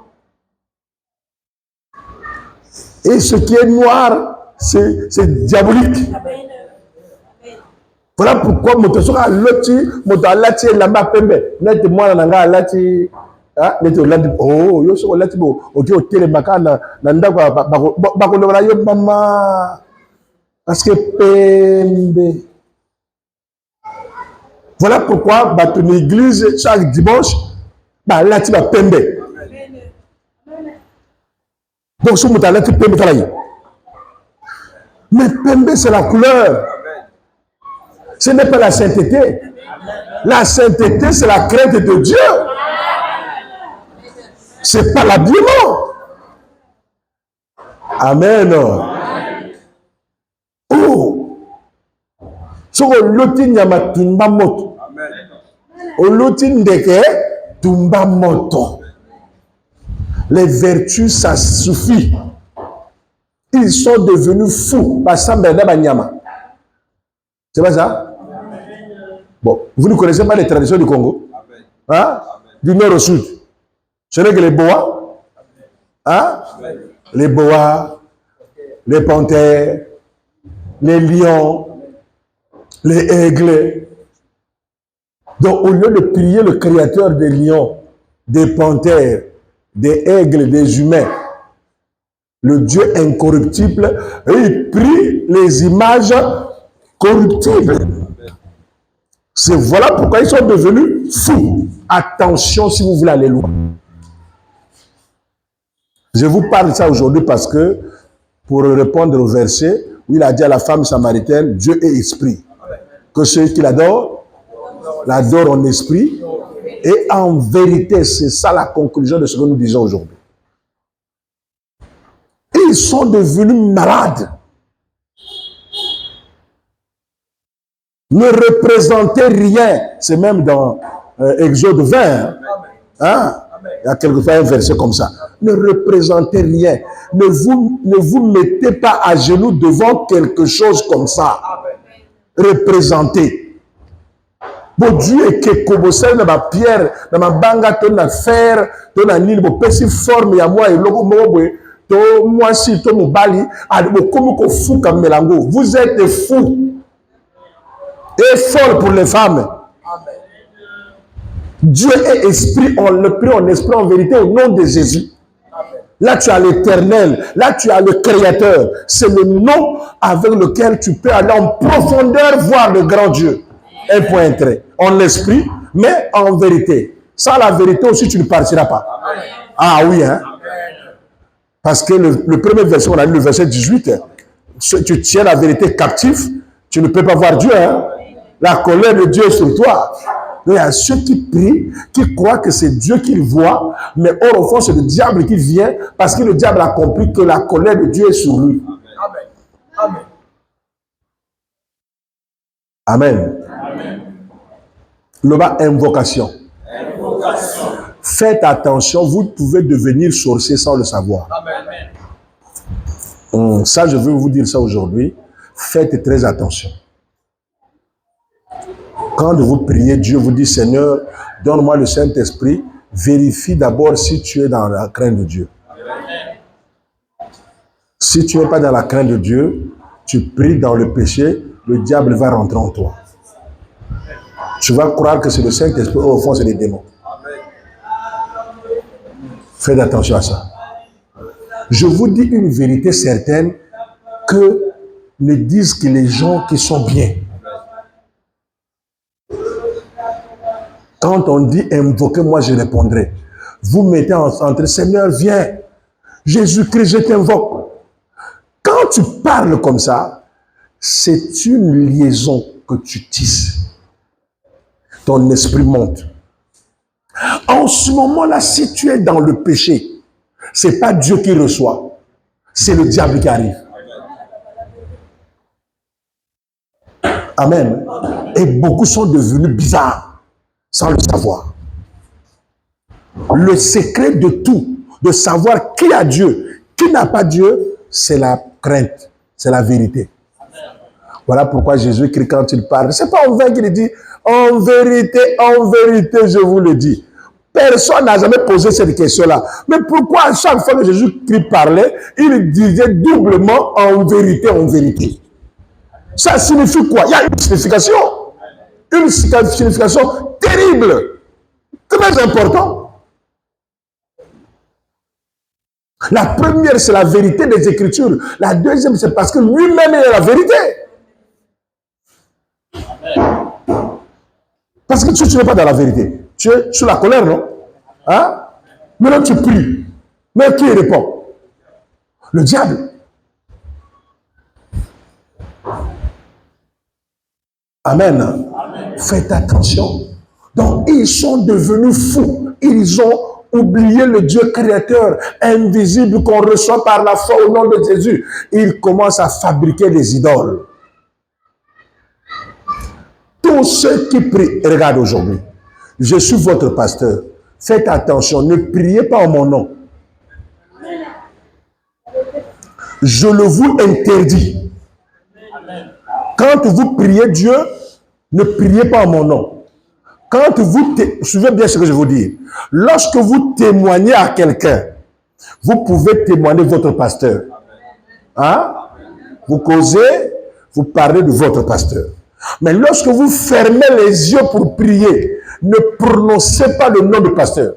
Et ce qui est noir, c'est diabolique. Voilà pourquoi motosoka loti, motalati lamba pembe. Net moi nanga lati, ah, net lati. Oh, yo so lati bo. Ok, au télé makana nanda kwa bako na yo mama. Parce que pembe. Voilà pourquoi dans une église chaque dimanche, là tu vas pembe. Donc si tu as pembe travailler. Mais pembe c'est la couleur. Ce n'est pas la sainteté. La sainteté c'est la crainte de Dieu. C'est pas l'habillement. Amen. Oh. So loti nyama tumba moto. Loti ndeke tumba moto. Les vertus, ça suffit. Ils sont devenus fous. C'est pas ça? Bon, vous ne connaissez pas les traditions du Congo? Hein? Du nord au sud. Ce n'est que les boas. Hein? Les boas, les panthères, les lions, les aigles. Donc, au lieu de prier le créateur des lions, des panthères, des aigles, des humains, le Dieu incorruptible, il prie les images corruptibles. C'est voilà pourquoi ils sont devenus fous. Attention si vous voulez aller loin. Je vous parle de ça aujourd'hui parce que, pour répondre au verset où il a dit à la femme samaritaine, Dieu est esprit. Que ceux qui l'adorent en esprit et en vérité. C'est ça la conclusion de ce que nous disons aujourd'hui. Ils sont devenus malades. Ne représentez rien. C'est même dans Exode 20. Hein? Il y a quelquefois un verset comme ça. Ne représentez rien. Ne vous mettez pas à genoux devant quelque chose comme ça. Représentez. Bon Dieu est que comme ça dans ma pierre, dans ma banga, ton affaire, ton anil, bon petit forme ya moi et logo mobo, to moi si to mo bali, comme ko fou comme melango. Vous êtes fous et folles pour les femmes. Amen. Dieu est esprit, on le prie en esprit en vérité au nom de Jésus. Amen. Là tu as l'Éternel, là tu as le Créateur. C'est le nom avec lequel tu peux aller en profondeur voir le grand Dieu. Un point trait. En esprit, mais en vérité. Sans la vérité aussi, tu ne partiras pas. Amen. Ah oui, hein? Amen. Parce que le premier verset, on a lu le verset 18. Tu tiens la vérité captive, tu ne peux pas voir Dieu. Hein? La colère de Dieu est sur toi. Il y a ceux qui prient, qui croient que c'est Dieu qu'ils voient, mais au fond, c'est le diable qui vient parce que le diable a compris que la colère de Dieu est sur lui. Amen. Amen. Amen. Le bas, invocation. Faites attention, vous pouvez devenir sorcier sans le savoir. Amen. Ça, je veux vous dire ça aujourd'hui. Faites très attention. Quand vous priez, Dieu vous dit, Seigneur, donne-moi le Saint-Esprit. Vérifie d'abord si tu es dans la crainte de Dieu. Amen. Si tu n'es pas dans la crainte de Dieu, tu pries dans le péché, le diable va rentrer en toi. Tu vas croire que c'est le Saint-Esprit, au fond, c'est les démons. Amen. Faites attention à ça. Je vous dis une vérité certaine que ne disent que les gens qui sont bien. Quand on dit invoquez-moi, je répondrai. Vous mettez entre Seigneur, viens. Jésus-Christ, je t'invoque. Quand tu parles comme ça, c'est une liaison que tu tisses. Ton esprit monte. En ce moment-là, si tu es dans le péché, ce n'est pas Dieu qui reçoit, c'est le diable qui arrive. Amen. Et beaucoup sont devenus bizarres, sans le savoir. Le secret de tout, de savoir qui a Dieu, qui n'a pas Dieu, c'est la crainte, c'est la vérité. Voilà pourquoi Jésus crie quand il parle. Ce n'est pas en vain qu'il dit, en vérité, je vous le dis. Personne n'a jamais posé cette question-là. Mais pourquoi à chaque fois que Jésus-Christ parlait, il disait doublement en vérité, en vérité? Ça signifie quoi? Il y a une signification. Une signification terrible. Très importante. La première, c'est la vérité des Écritures. La deuxième, c'est parce que lui-même est la vérité. Parce que tu n'es pas dans la vérité. Tu es sous la colère, non? Hein? Maintenant, tu pries. Mais qui répond? Le diable. Amen. Amen. Faites attention. Donc, ils sont devenus fous. Ils ont oublier le Dieu créateur, invisible, qu'on reçoit par la foi au nom de Jésus. Ils commencent à fabriquer des idoles. Tous ceux qui prient, regarde aujourd'hui, je suis votre pasteur. Faites attention, ne priez pas en mon nom. Je le vous interdis. Quand vous priez Dieu, ne priez pas en mon nom. Quand vous, suivez bien ce que je vous dis. Lorsque vous témoignez à quelqu'un, vous pouvez témoigner votre pasteur. Hein? Vous causez, vous parlez de votre pasteur. Mais lorsque vous fermez les yeux pour prier, ne prononcez pas le nom du pasteur.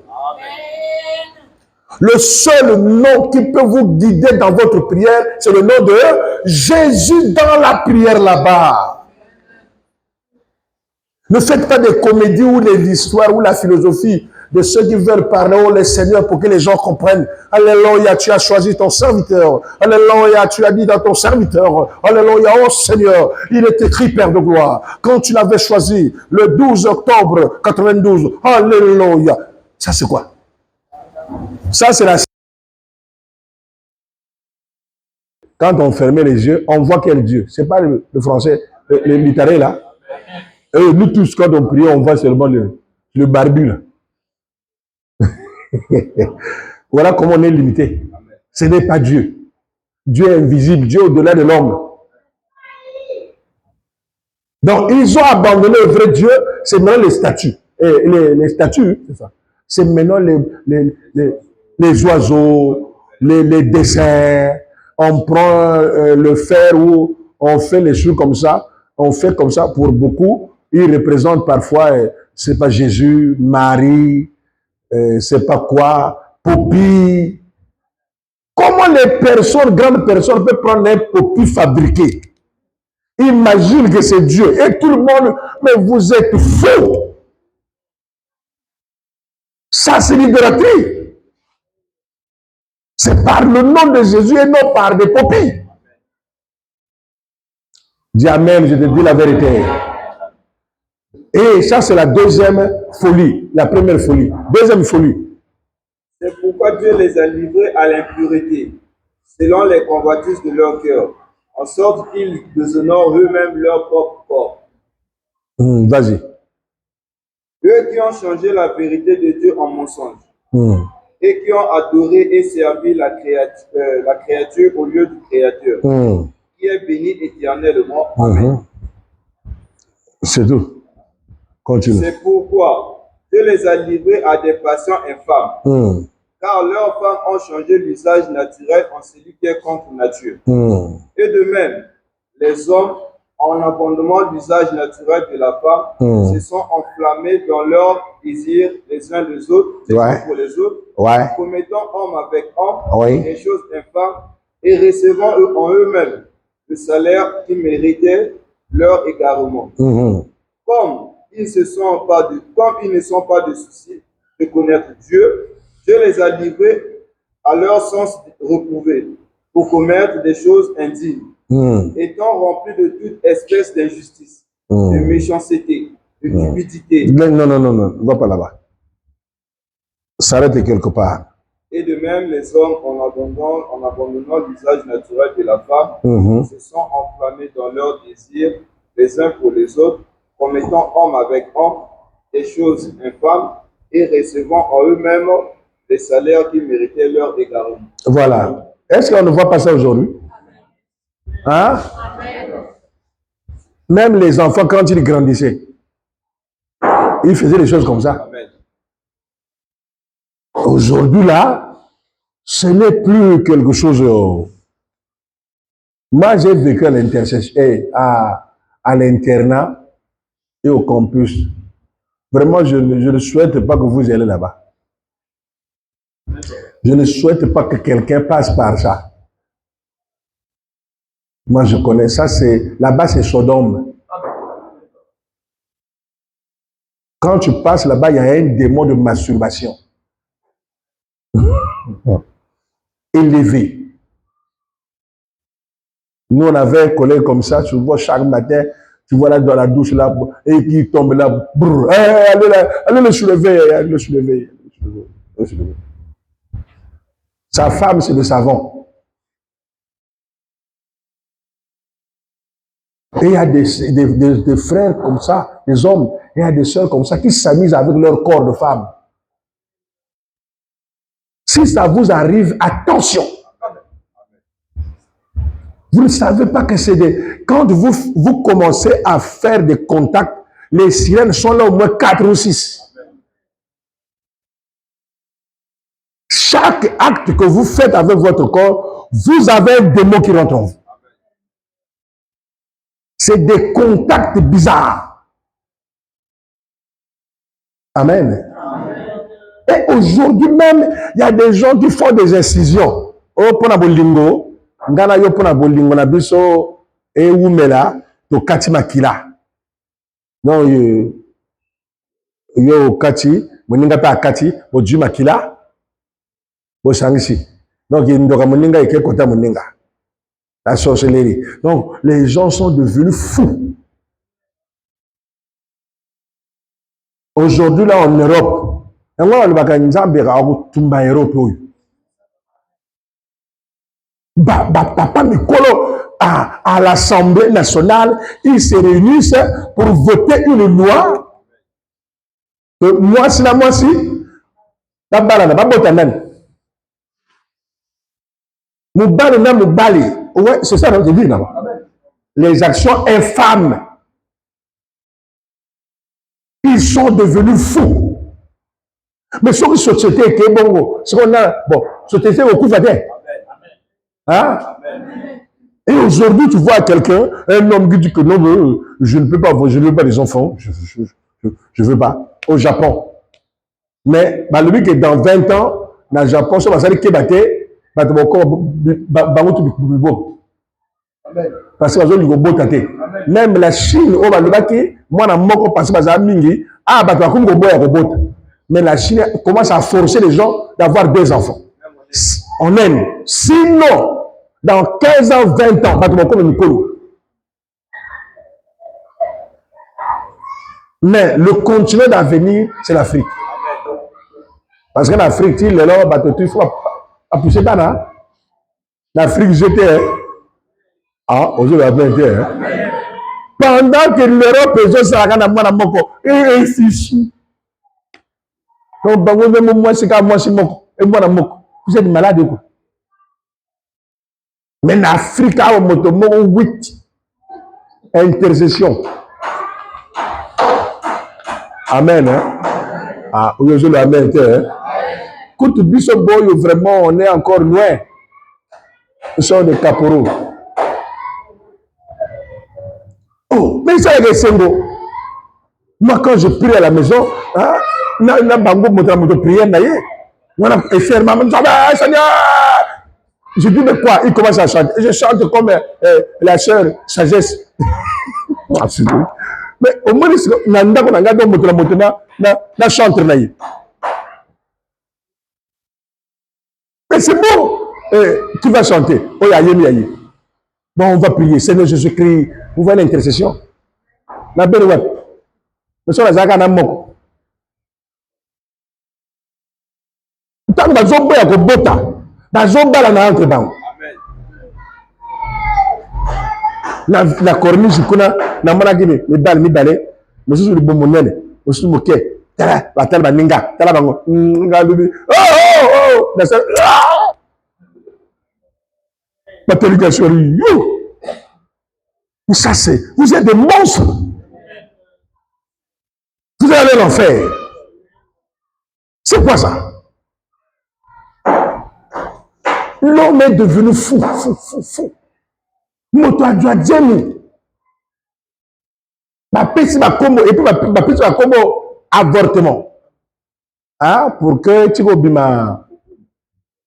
Le seul nom qui peut vous guider dans votre prière, c'est le nom de Jésus dans la prière là-bas. Ne faites pas des comédies ou l'histoire ou la philosophie de ceux qui veulent parler au Seigneur pour que les gens comprennent. Alléluia, tu as choisi ton serviteur. Alléluia, tu as dit dans ton serviteur. Alléluia, oh Seigneur, il est écrit Père de gloire. Quand tu l'avais choisi le 12 octobre 92. Alléluia. Ça c'est quoi? Ça c'est la... Quand on fermait les yeux, on voit quel Dieu. C'est pas le français, l'italien là. Et nous tous, quand on prie, on voit seulement le barbu là. Voilà comment on est limité. Ce n'est pas Dieu. Dieu est invisible, Dieu au-delà de l'homme. Donc, ils ont abandonné le vrai Dieu, c'est maintenant les statues. Et les statues, c'est ça. C'est maintenant les oiseaux, les dessins. On prend le fer ou on fait les choses comme ça. On fait comme ça pour beaucoup. Ils représentent parfois, c'est pas Jésus, Marie, c'est pas quoi, Poppy. Comment les personnes, grandes personnes, peuvent prendre un Poppy fabriqué? Imagine que c'est Dieu. Et tout le monde, mais vous êtes fous. Ça, c'est l'idolâtrie. C'est par le nom de Jésus et non par des Poppy. Dis Amen, je te dis la vérité. Et ça, c'est la deuxième folie. La première folie. Deuxième folie. C'est pourquoi Dieu les a livrés à l'impureté, selon les convoitises de leur cœur, en sorte qu'ils déshonorent eux-mêmes leur propre corps. Vas-y. Eux qui ont changé la vérité de Dieu en mensonge, et qui ont adoré et servi la créature au lieu du Créateur, qui est béni éternellement. Amen. C'est tout. Continue. C'est pourquoi Dieu les a livrés à des passions infâmes, car leurs femmes ont changé l'usage naturel en celui qui est contre nature. Et de même, les hommes, en abandonnant l'usage naturel de la femme, se sont enflammés dans leurs désirs les uns les autres, les uns pour les autres, commettant homme avec homme des choses infâmes et recevant en eux-mêmes le salaire qui méritait leur égarement. Comme ils ne sont pas de souci de connaître Dieu, Dieu les a livrés à leur sens reprouvé pour commettre des choses indignes, étant remplis de toute espèce d'injustice, de méchanceté, de cupidité. Non, va pas là-bas. S'arrête quelque part. Et de même, les hommes, en abandonnant l'usage naturel de la femme, se sont enflammés dans leurs désirs les uns pour les autres, commettant homme avec homme des choses infâmes et recevant en eux-mêmes les salaires qui méritaient leur égarement. Voilà. Est-ce qu'on ne voit pas ça aujourd'hui? Hein? Même les enfants, quand ils grandissaient, ils faisaient des choses comme ça. Amen. Aujourd'hui, là, ce n'est plus quelque chose... Moi, j'ai vécu à l'internat et au campus. Vraiment, je ne souhaite pas que vous allez là-bas. Je ne souhaite pas que quelqu'un passe par ça. Moi, je connais ça. Là-bas, c'est Sodome. Quand tu passes là-bas, il y a un démon de masturbation. Élevé. Nous, on avait un collègue comme ça, tu vois, chaque matin, tu vois là dans la douche, là, et qui tombe là, brrr, allez le soulever, allez le soulever. Sa femme, c'est le savon. Et il y a des frères comme ça, des hommes, et il y a des sœurs comme ça qui s'amusent avec leur corps de femme. Si ça vous arrive, attention. Vous ne savez pas que c'est des... Quand vous commencez à faire des contacts, les sirènes sont là au moins 4 ou 6. Chaque acte que vous faites avec votre corps, vous avez un démon qui rentre en vous. C'est des contacts bizarres. Amen. Et aujourd'hui même, il y a des gens qui font des incisions. Oh, pour la bolingo, ngana yo pour la bolingo na biso e umela to kati makila. Non yo kati, moninga pa kati, o ju makila. Bo sangisi. Donc il ndoka moninga eke kota moninga. La sorcellerie. Donc les gens sont devenus fous. Aujourd'hui là en Europe, papa Mikolo à l'Assemblée nationale, ils se réunissent pour voter une loi que moi si, ouais, c'est ça que je dis là. Les actions infâmes. Ils sont devenus fous. Mais sur une société qui est bon, ce qu'on a, bon, société au coup de hein? Et aujourd'hui, tu vois quelqu'un, un homme qui dit que non, je ne peux pas, je ne veux pas des enfants, je ne veux pas, au Japon. Mais, lui qui est dans 20 ans, dans le Japon, ça va s'arrêter qui battait, parce que même la Chine, on va le battre, moi, dans mon passé, mais la Chine commence à forcer les gens d'avoir 2 enfants. On aime. Sinon, dans 15 ans, 20 ans, mais le continent d'avenir, c'est l'Afrique. Parce que l'Afrique, il est là, il faut pousser par là. L'Afrique, j'étais. Ah, aujourd'hui, pendant que l'Europe est juste à la moko, et ici. Donc, moi, c'est comme moi, c'est moko. Et moi, vous êtes malade, quoi. Mais en Afrique, on a 8 intercessions. Amen. Hein? Ah, aujourd'hui, amen. Écoute, Bishop Boy, vraiment, on est encore loin. Nous sommes des caporaux. Oh, mais ça, il y a moi, quand je prie à la maison, hein, je dis de quoi? Il commence à chanter. Je chante comme la sœur sagesse. Mais au moins, on chante. Mais c'est beau. Tu vas chanter. Oh, bon, on va prier. Seigneur Jésus-Christ, vous voyez l'intercession. La belle web. Nous sommes les agents d'Amoko. Tant que nous sommes bien à Bota, nous sommes bien à l'entre-banc. La corniche, na managini, les balles, les balais, nous sommes les bons monnaie, nous sommes ok. Tala, batala, ninga, tala bango, ninga, lubi. Oh, ça c'est, vous êtes des monstres. Vous allez l'enfer. C'est quoi ça? L'homme est devenu fou. Moto a dû dire ma petite va comme et puis ma petite va comme avortement. Hein? Pour que tu bima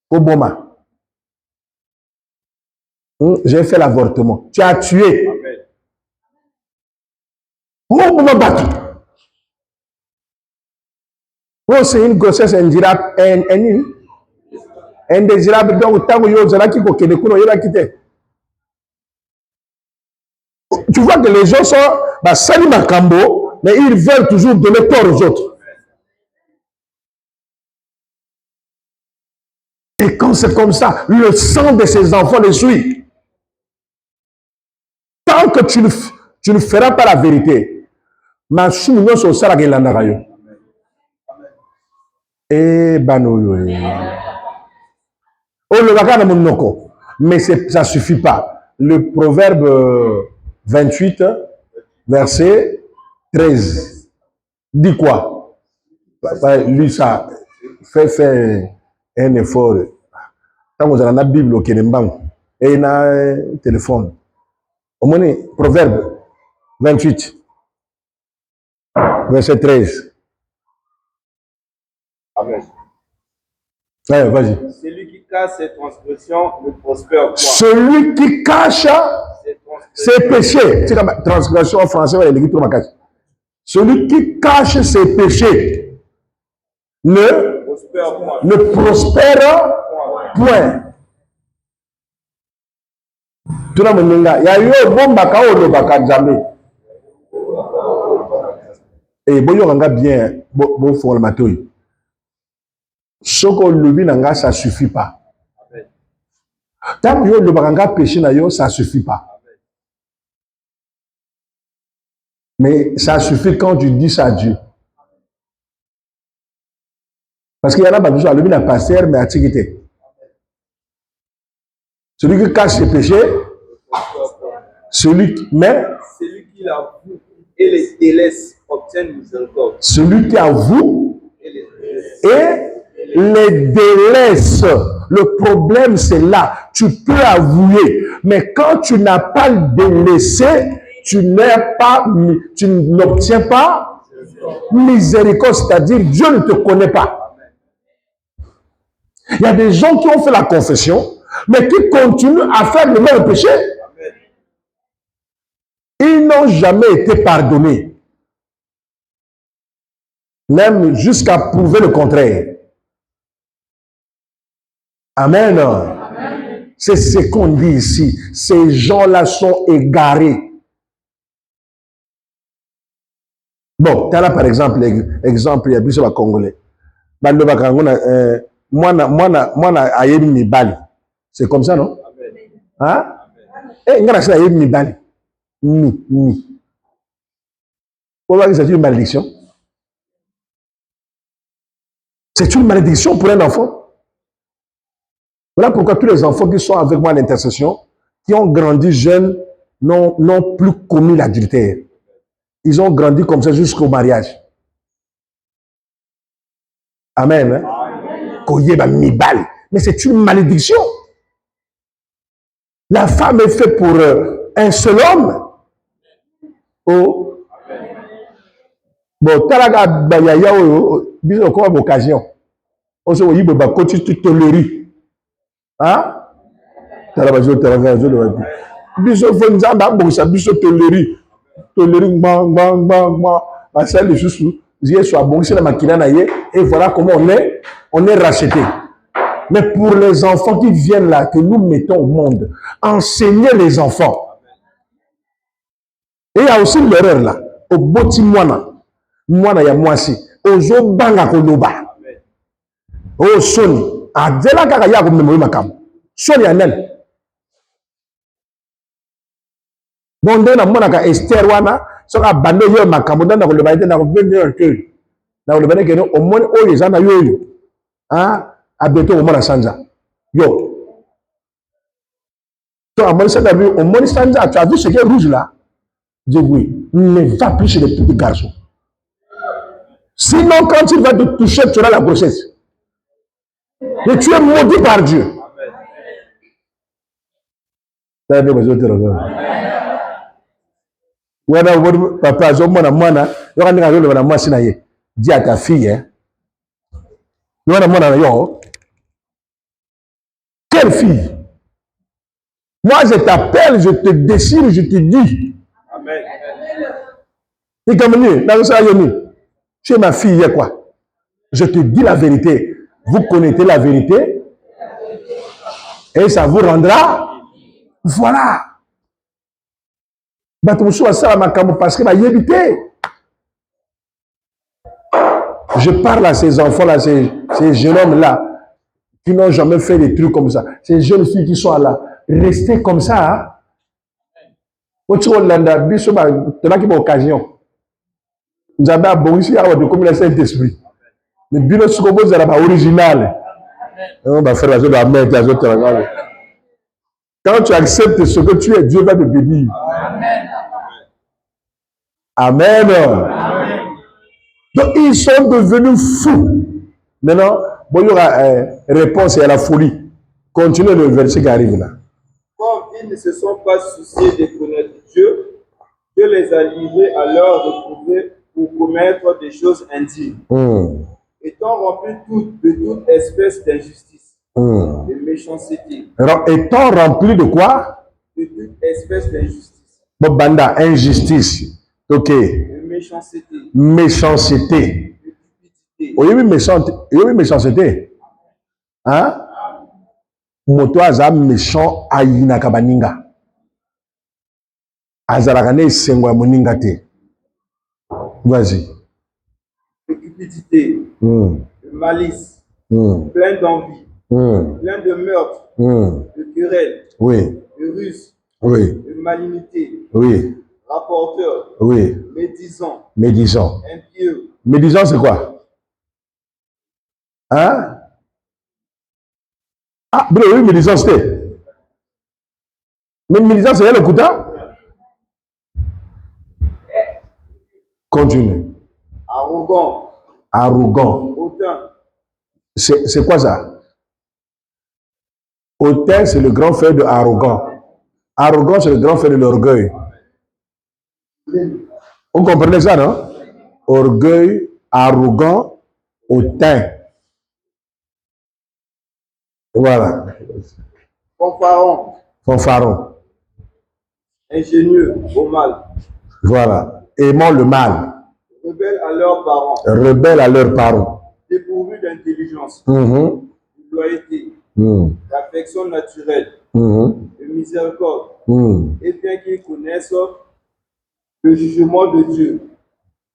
Obama. J'ai fait l'avortement. Tu as tué. Comment battu? Oh, c'est une grossesse indésirable. Donc, tant que tu vois que les gens sont Sali Makambo, mais ils veulent toujours donner tort aux autres. quand c'est comme ça, le sang de ses enfants les suit. Tant que tu ne feras pas la vérité, ma soumission sur ça, la gueule. Eh, banoyo. Oh, le bagage de mon mais ça ne suffit pas. Le proverbe 28, verset 13, dit quoi? Lui, ça fait un effort. Quand vous avez la Bible au Kénembang et un téléphone, au moins, proverbe 28, verset 13. Amen. Ouais, vas-y. Celui qui cache ses transgressions ne prospère point. Celui qui cache ses péchés. C'est comme transgression en français, on va l'écrire trop ma cache. Celui qui cache ses péchés ne prospère point. Tout le monde il y a eu un bon baka ou le baka jamais. Et bon, il y a bien bon formateur. Ce qu'on le vit, ça ne suffit pas. Tant que le baka péché, ça ne suffit pas. Mais ça suffit quand tu dis ça à Dieu. Parce qu'il y en a qui ont le pasteur, mais à Tigité. Celui qui cache ses péchés, celui qui l'avoue et les délaisse obtient miséricorde. Celui qui avoue et les délaisse. Le problème, c'est là. Tu peux avouer, mais quand tu n'as pas délaissé, tu n'obtiens pas miséricorde, c'est-à-dire Dieu ne te connaît pas. Il y a des gens qui ont fait la confession, mais qui continuent à faire le même péché. Ils n'ont jamais été pardonnés. Même jusqu'à prouver le contraire. Amen. C'est ce qu'on dit ici. Ces gens-là sont égarés. Bon, tu as là par exemple, il y a plusieurs Congolais. C'est comme ça, non? Hein? Eh, c'est une malédiction. C'est une malédiction pour un enfant. Voilà pourquoi tous les enfants qui sont avec moi à l'intercession, qui ont grandi jeunes, n'ont plus commis l'adultère. Ils ont grandi comme ça jusqu'au mariage. Amen. Hein? Mais c'est une malédiction. La femme est faite pour un seul homme. Oh. Bon, talaga bayaya biso ko occasion. On se voit ba côté tu tolérer. Hein? Talaga jo talaga jo biso fonza ba bo sa biso tolérer. Tolérer bang ba ça les sous Dieu soit bon c'est la makina na ye et voilà comment on est racheté. Mais pour les enfants qui viennent là, que nous mettons au monde, enseignez les enfants. Et il y a aussi l'erreur là. Au boti moana ya mwasi. Ozo banga koloba. Oh soni. Adela kaka ya ko memory makam. Soni anel. Bon na mona ka Esther wana, so ka bande yo makam ndana koloba ite na ko venir que. Na koloba ne keno au moins oyo zana yo. Hein? À bientôt au moins Sanza. Yo. Toi, à mon Sanza, au moins Sanza, tu as vu ce qui est rouge là? Dis oui. Ne va plus chez les petits garçons. Sinon, quand il va te toucher, tu auras la grossesse. Et tu es maudit par Dieu. Papa, dis à ta fille, hein. Quelle fille? Moi, je t'appelle, je te décide, je te dis. Amen. Et comme tu es ma fille, quoi? Je te dis la vérité. Vous connaissez la vérité et ça vous rendra. Voilà. Parce que je parle à ces enfants-là, ces jeunes hommes-là, qui n'ont jamais fait des trucs comme ça. Ces jeunes filles qui sont là, restez comme ça. Tu as une occasion. Nous avons ici comme le Saint-Esprit. Le bureau se compose de la originale. On va faire la chose de la main. Quand tu acceptes ce que tu es, Dieu va te bénir. Amen. Amen. Donc, ils sont devenus fous. Maintenant, bon, il y aura réponse à la folie. Continuez le verset qui arrive là. Comme ils ne se sont pas souciés de connaître Dieu, Dieu les a livrés à leur retrouver pour commettre des choses indignes. Étant remplis de toute espèce d'injustice, de méchanceté. Alors, étant remplis de quoi? De toute espèce d'injustice. Bon, banda, injustice. Ok. De méchanceté. Méchanceté. De cupidité. Oui, méchanceté. Hein? Moto aza méchant ayina kabaninga. Azarakane sengwa moninga te. Vas-y. De cupidité. De malice. Plein d'envie. Plein de meurtre. De querelle. Oui. De ruse. Oui. De malignité. Oui. Rapporteur. Oui. Médisant. Médisant. Impieux. Médisant, c'est quoi? Hein? Ah, bro, oui, médisant, c'était. Mais médisant, c'est le couteau? Continue. Arrogant. Arrogant. Hautain. C'est quoi ça? Hautain, c'est le grand frère de arrogant. Arrogant, c'est le grand frère de l'orgueil. Vous comprenez ça, non? Orgueil, arrogant, hautain. Voilà. Fanfaron. Fanfaron. Ingénieux au mal. Voilà. Aimant le mal. Rebelles à leurs parents. Rebelles à leurs parents. Dépourvus d'intelligence. De loyauté. D'affection naturelle. De miséricorde. Et bien qu'ils connaissent le jugement de Dieu,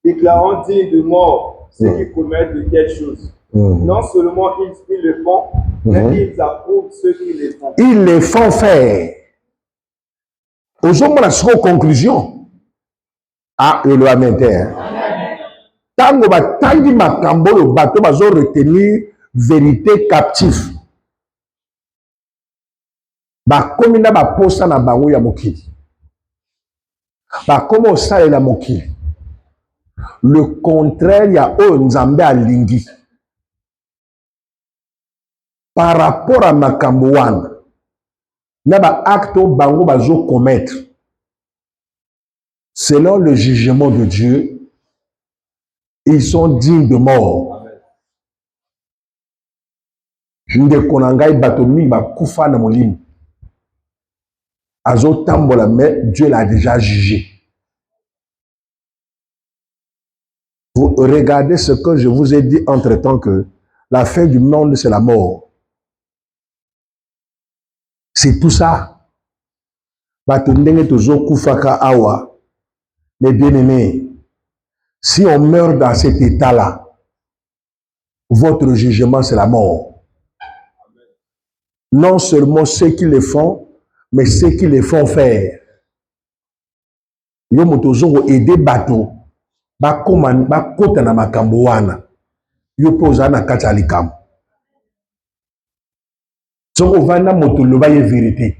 déclarant dignes de mort ceux qui commettent de telles choses. Non seulement ils le font, mais ils approuvent ceux qui les font. Ils les font faire. Aujourd'hui, on a conclusion. Ah, il doit maintenir. Tango ba tangi makambo le bateau va retenir vérité captif. Ba komina ba posa na bango ya mokili. Ba komo sa la mokili. Le contraire ya o nzambe alingi. Par rapport à makambo wana. Na ba acte bango ba zo commettre. Selon le jugement de Dieu, ils sont dignes de mort. Ndeko na ngai bato mingi bakufa na molimo. Azo tambola, mais Dieu l'a déjà jugé. Vous regardez ce que je vous ai dit entre-temps que la fin du monde, c'est la mort. C'est tout ça. Bato ndenge tozo kufaka awa. Mais bien aimé, si on meurt dans cet état-là, votre jugement, c'est la mort. Non seulement ceux qui le font, mais ceux qui les font faire. Yo motozo aider bateau, ba kota na makambo wana. Yo poza na kati ya likambo. Soko vanda moto loba ye vérité.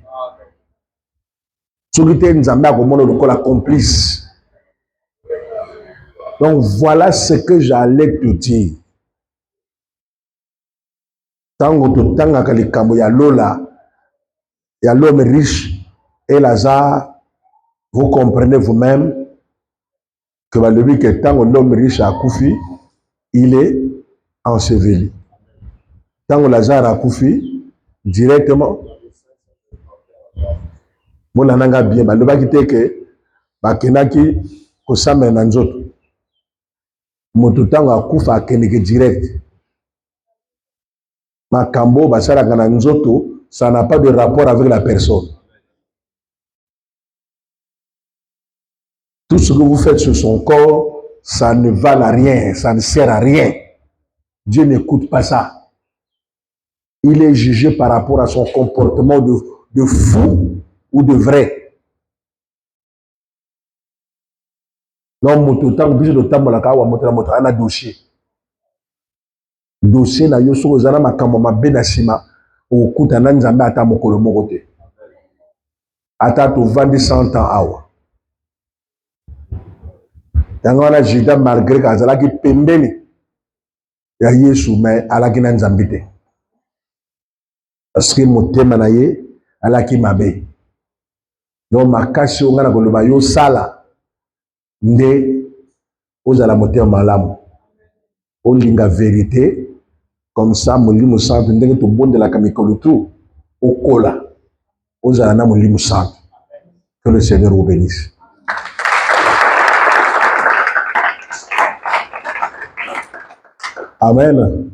Soki te nzambe akomona lokola complice. Donc voilà ce que j'allais te dire. Tango to tanga likambo ya lola, ya l'homme riche et Lazare, vous comprenez vous-même que depuis que tant l'homme riche a Koufi, il est enseveli. Tant Lazare a Koufi, directement, bon nananga bien, le baki teke, bakenaki kosame nanzoto. Moto tango a Koufa keneke direct. Makambo basara kana nzoto, ça n'a pas de rapport avec la personne. Tout ce que vous faites sur son corps, ça ne vale à rien, ça ne sert à rien. Dieu n'écoute pas ça. il est jugé par rapport à son comportement de fou ou de vrai. Non, moto tango biso de tambola ka wa moto na moto ana dossier. Dossier na yo soko zana makambo mabe na sima okuta na nzambe ata mokolo moko te. Ata to vandi 100 ans awa. Yango wana Judas malgré kazalaki pembeni ya Yesu mais alaki na nzambe te. Parce que motema na ye alaki mabe. Donc makasi onga na koloba yo sala nde ozala motema malamu. Olinga vérité comme ça molimo santo ndenge to bondelaka mikolo tu okola ozala na molimo santo. Que le Seigneur vous bénisse. Amen.